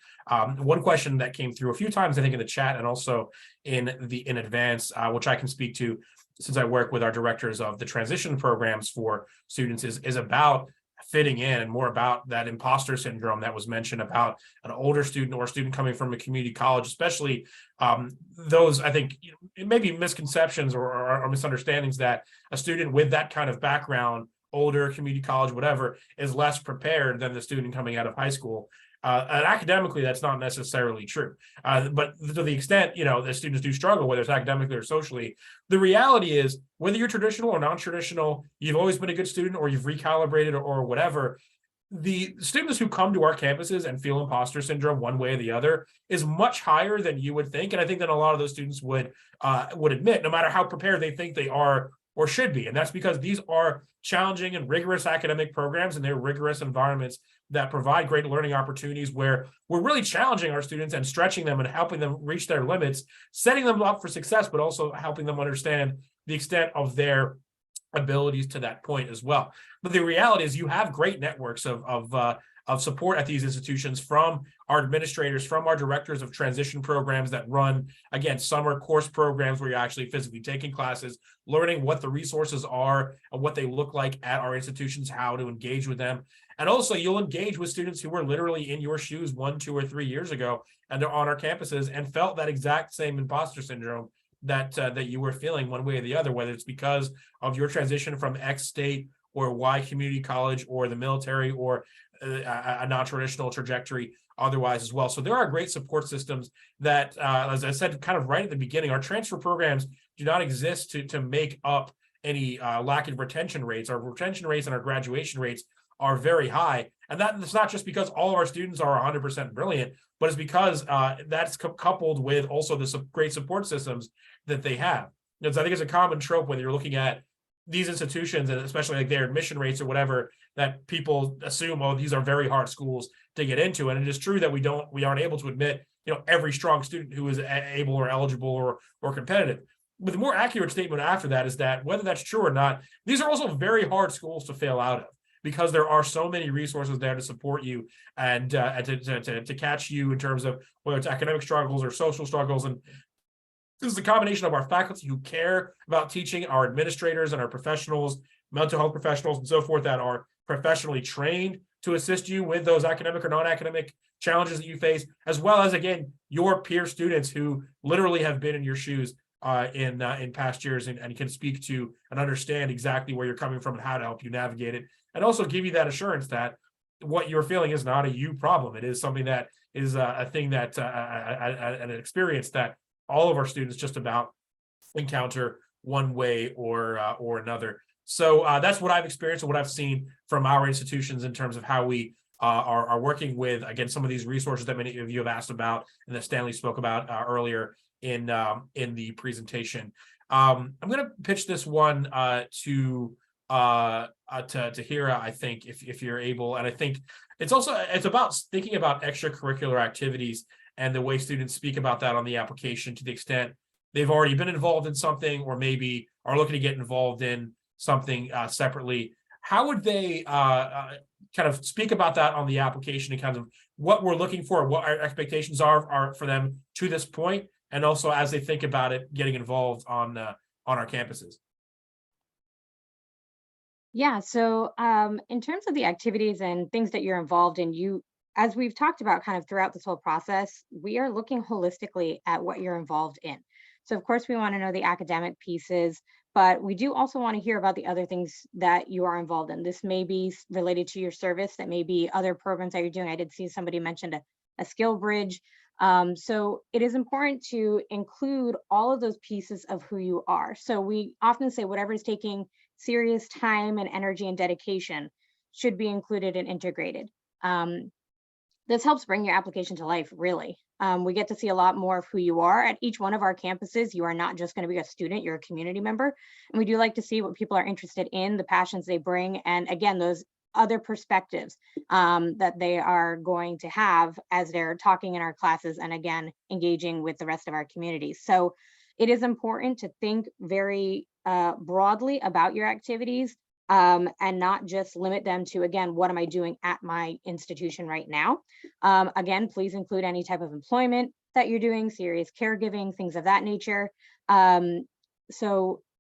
one question that came through a few times, I think, in the chat and also in advance, which I can speak to since I work with our directors of the transition programs for students, is about fitting in, and more about that imposter syndrome that was mentioned about an older student or a student coming from a community college, especially those, I think, it may be misconceptions or misunderstandings that a student with that kind of background, older, community college, whatever, is less prepared than the student coming out of high school. And academically, that's not necessarily true. But to the extent, the students do struggle, whether it's academically or socially, the reality is, whether you're traditional or non-traditional, you've always been a good student or you've recalibrated or whatever, the students who come to our campuses and feel imposter syndrome one way or the other is much higher than you would think. And I think that a lot of those students would admit, no matter how prepared they think they are or should be. And that's because these are challenging and rigorous academic programs, and they're rigorous environments that provide great learning opportunities where we're really challenging our students and stretching them and helping them reach their limits, setting them up for success, but also helping them understand the extent of their abilities to that point as well. But the reality is, you have great networks of support at these institutions, from our administrators, from our directors of transition programs that run, again, summer course programs where you're actually physically taking classes, learning what the resources are and what they look like at our institutions, how to engage with them. And also, you'll engage with students who were literally in your shoes 1, 2, or 3 years ago, and they're on our campuses and felt that exact same imposter syndrome that you were feeling one way or the other, whether it's because of your transition from X state or Y community college or the military or a non-traditional trajectory otherwise as well. So there are great support systems that, as I said, kind of right at the beginning, our transfer programs do not exist to make up any lack of retention rates. Our retention rates and our graduation rates are very high. And that's not just because all of our students are 100% brilliant, but it's because that's coupled with also the great support systems that they have. Because I think it's a common trope when you're looking at these institutions, and especially like their admission rates or whatever, that people assume, oh, these are very hard schools to get into. And it is true that we aren't able to admit, every strong student who is able or eligible or competitive. But the more accurate statement after that is that, whether that's true or not, these are also very hard schools to fail out of, because there are so many resources there to support you and to catch you in terms of whether it's academic struggles or social struggles. And this is a combination of our faculty who care about teaching, our administrators and our professionals, mental health professionals and so forth, that are professionally trained to assist you with those academic or non-academic challenges that you face, as well as, again, your peer students who literally have been in your shoes in past years and can speak to and understand exactly where you're coming from and how to help you navigate it, and also give you that assurance that what you're feeling is not a you problem. It is something that is a thing that an experience that all of our students just about encounter one way or another. So that's what I've experienced and what I've seen from our institutions in terms of how we are working with, again, some of these resources that many of you have asked about and that Stanley spoke about earlier in the presentation. I'm going to pitch this one to Hira, I think, if you're able. And I think it's about thinking about extracurricular activities and the way students speak about that on the application, to the extent they've already been involved in something or maybe are looking to get involved in something separately. How would they kind of speak about that on the application and kind of what we're looking for, what our expectations are for them to this point, and also as they think about it, getting involved on our campuses? Yeah, so in terms of the activities and things that you're involved in, as we've talked about kind of throughout this whole process, we are looking holistically at what you're involved in. So of course we want to know the academic pieces, but we do also want to hear about the other things that you are involved in. This may be related to your service, that may be other programs that you're doing. I did see somebody mentioned a skill bridge. So it is important to include all of those pieces of who you are. So we often say whatever is taking serious time and energy and dedication should be included and integrated. This helps bring your application to life, really. We get to see a lot more of who you are at each one of our campuses. You are not just going to be a student, you're a community member. And we do like to see what people are interested in, the passions they bring, and again, those other perspectives that they are going to have as they're talking in our classes and again, engaging with the rest of our communities. So it is important to think very broadly about your activities and not just limit them to, again, what am I doing at my institution right now? Again, please include any type of employment that you're doing, serious caregiving, things of that nature. And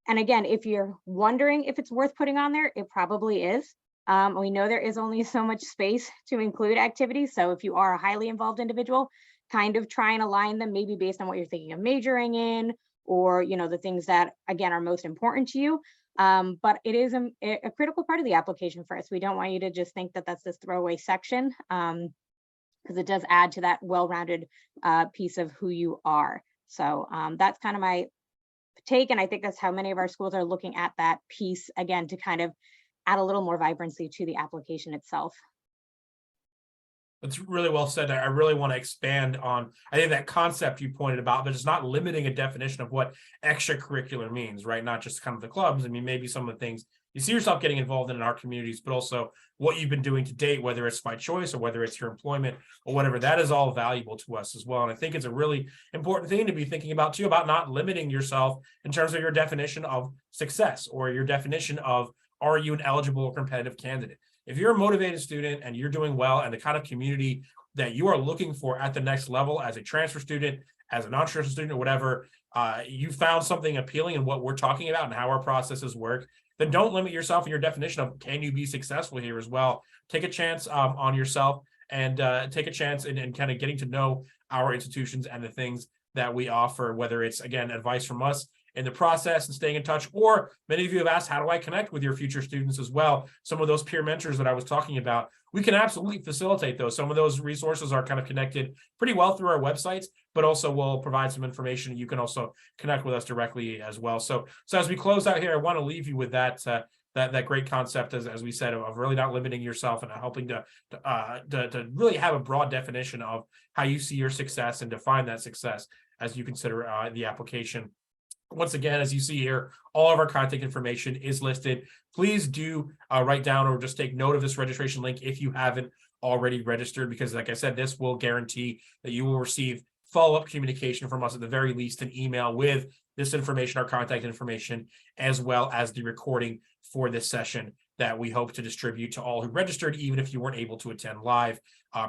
again, if you're wondering if it's worth putting on there, it probably is. We know there is only so much space to include activities. So if you are a highly involved individual, kind of try and align them maybe based on what you're thinking of majoring in, or, the things that, again, are most important to you. But it is a critical part of the application for us. We don't want you to just think that that's this throwaway section, because it does add to that well-rounded piece of who you are. So that's kind of my take. And I think that's how many of our schools are looking at that piece, again, to kind of add a little more vibrancy to the application itself. That's really well said. I really want to expand on, I think, that concept you pointed about, but it's not limiting a definition of what extracurricular means, right? Not just kind of the clubs. I mean, maybe some of the things you see yourself getting involved in our communities, but also what you've been doing to date, whether it's by choice or whether it's your employment or whatever, that is all valuable to us as well. And I think it's a really important thing to be thinking about too, about not limiting yourself in terms of your definition of success or your definition of, are you an eligible or competitive candidate? If you're a motivated student and you're doing well and the kind of community that you are looking for at the next level as a transfer student, as a non-transfer student or whatever, you found something appealing in what we're talking about and how our processes work, then don't limit yourself in your definition of, can you be successful here as well? Take a chance on yourself and take a chance in kind of getting to know our institutions and the things that we offer, whether it's, again, advice from us in the process and staying in touch, or many of you have asked, how do I connect with your future students as well? Some of those peer mentors that I was talking about, we can absolutely facilitate those. Some of those resources are kind of connected pretty well through our websites, but also we'll provide some information. You can also connect with us directly as well. So as we close out here, I want to leave you with that great concept, as we said, of really not limiting yourself and helping to really have a broad definition of how you see your success and define that success as you consider the application. Once again, as you see here, all of our contact information is listed. Please do write down or just take note of this registration link if you haven't already registered, because like I said, this will guarantee that you will receive follow-up communication from us, at the very least an email with this information, our contact information, as well as the recording for this session that we hope to distribute to all who registered, even if you weren't able to attend live,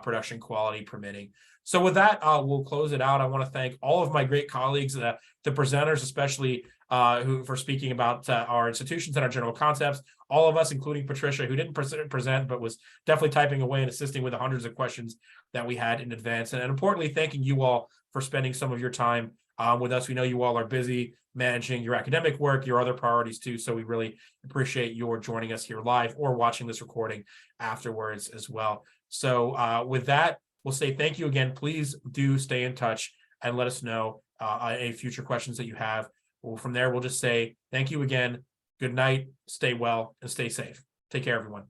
production quality permitting. So with that, we'll close it out. I want to thank all of my great colleagues, the presenters, especially who for speaking about our institutions and our general concepts. All of us, including Patricia, who didn't present, but was definitely typing away and assisting with the hundreds of questions that we had in advance. And importantly, thanking you all for spending some of your time with us. We know you all are busy managing your academic work, your other priorities too. So we really appreciate your joining us here live or watching this recording afterwards as well. So with that, we'll say thank you again. Please do stay in touch and let us know any future questions that you have. Well, from there, we'll just say thank you again. Good night, stay well, and stay safe. Take care, everyone.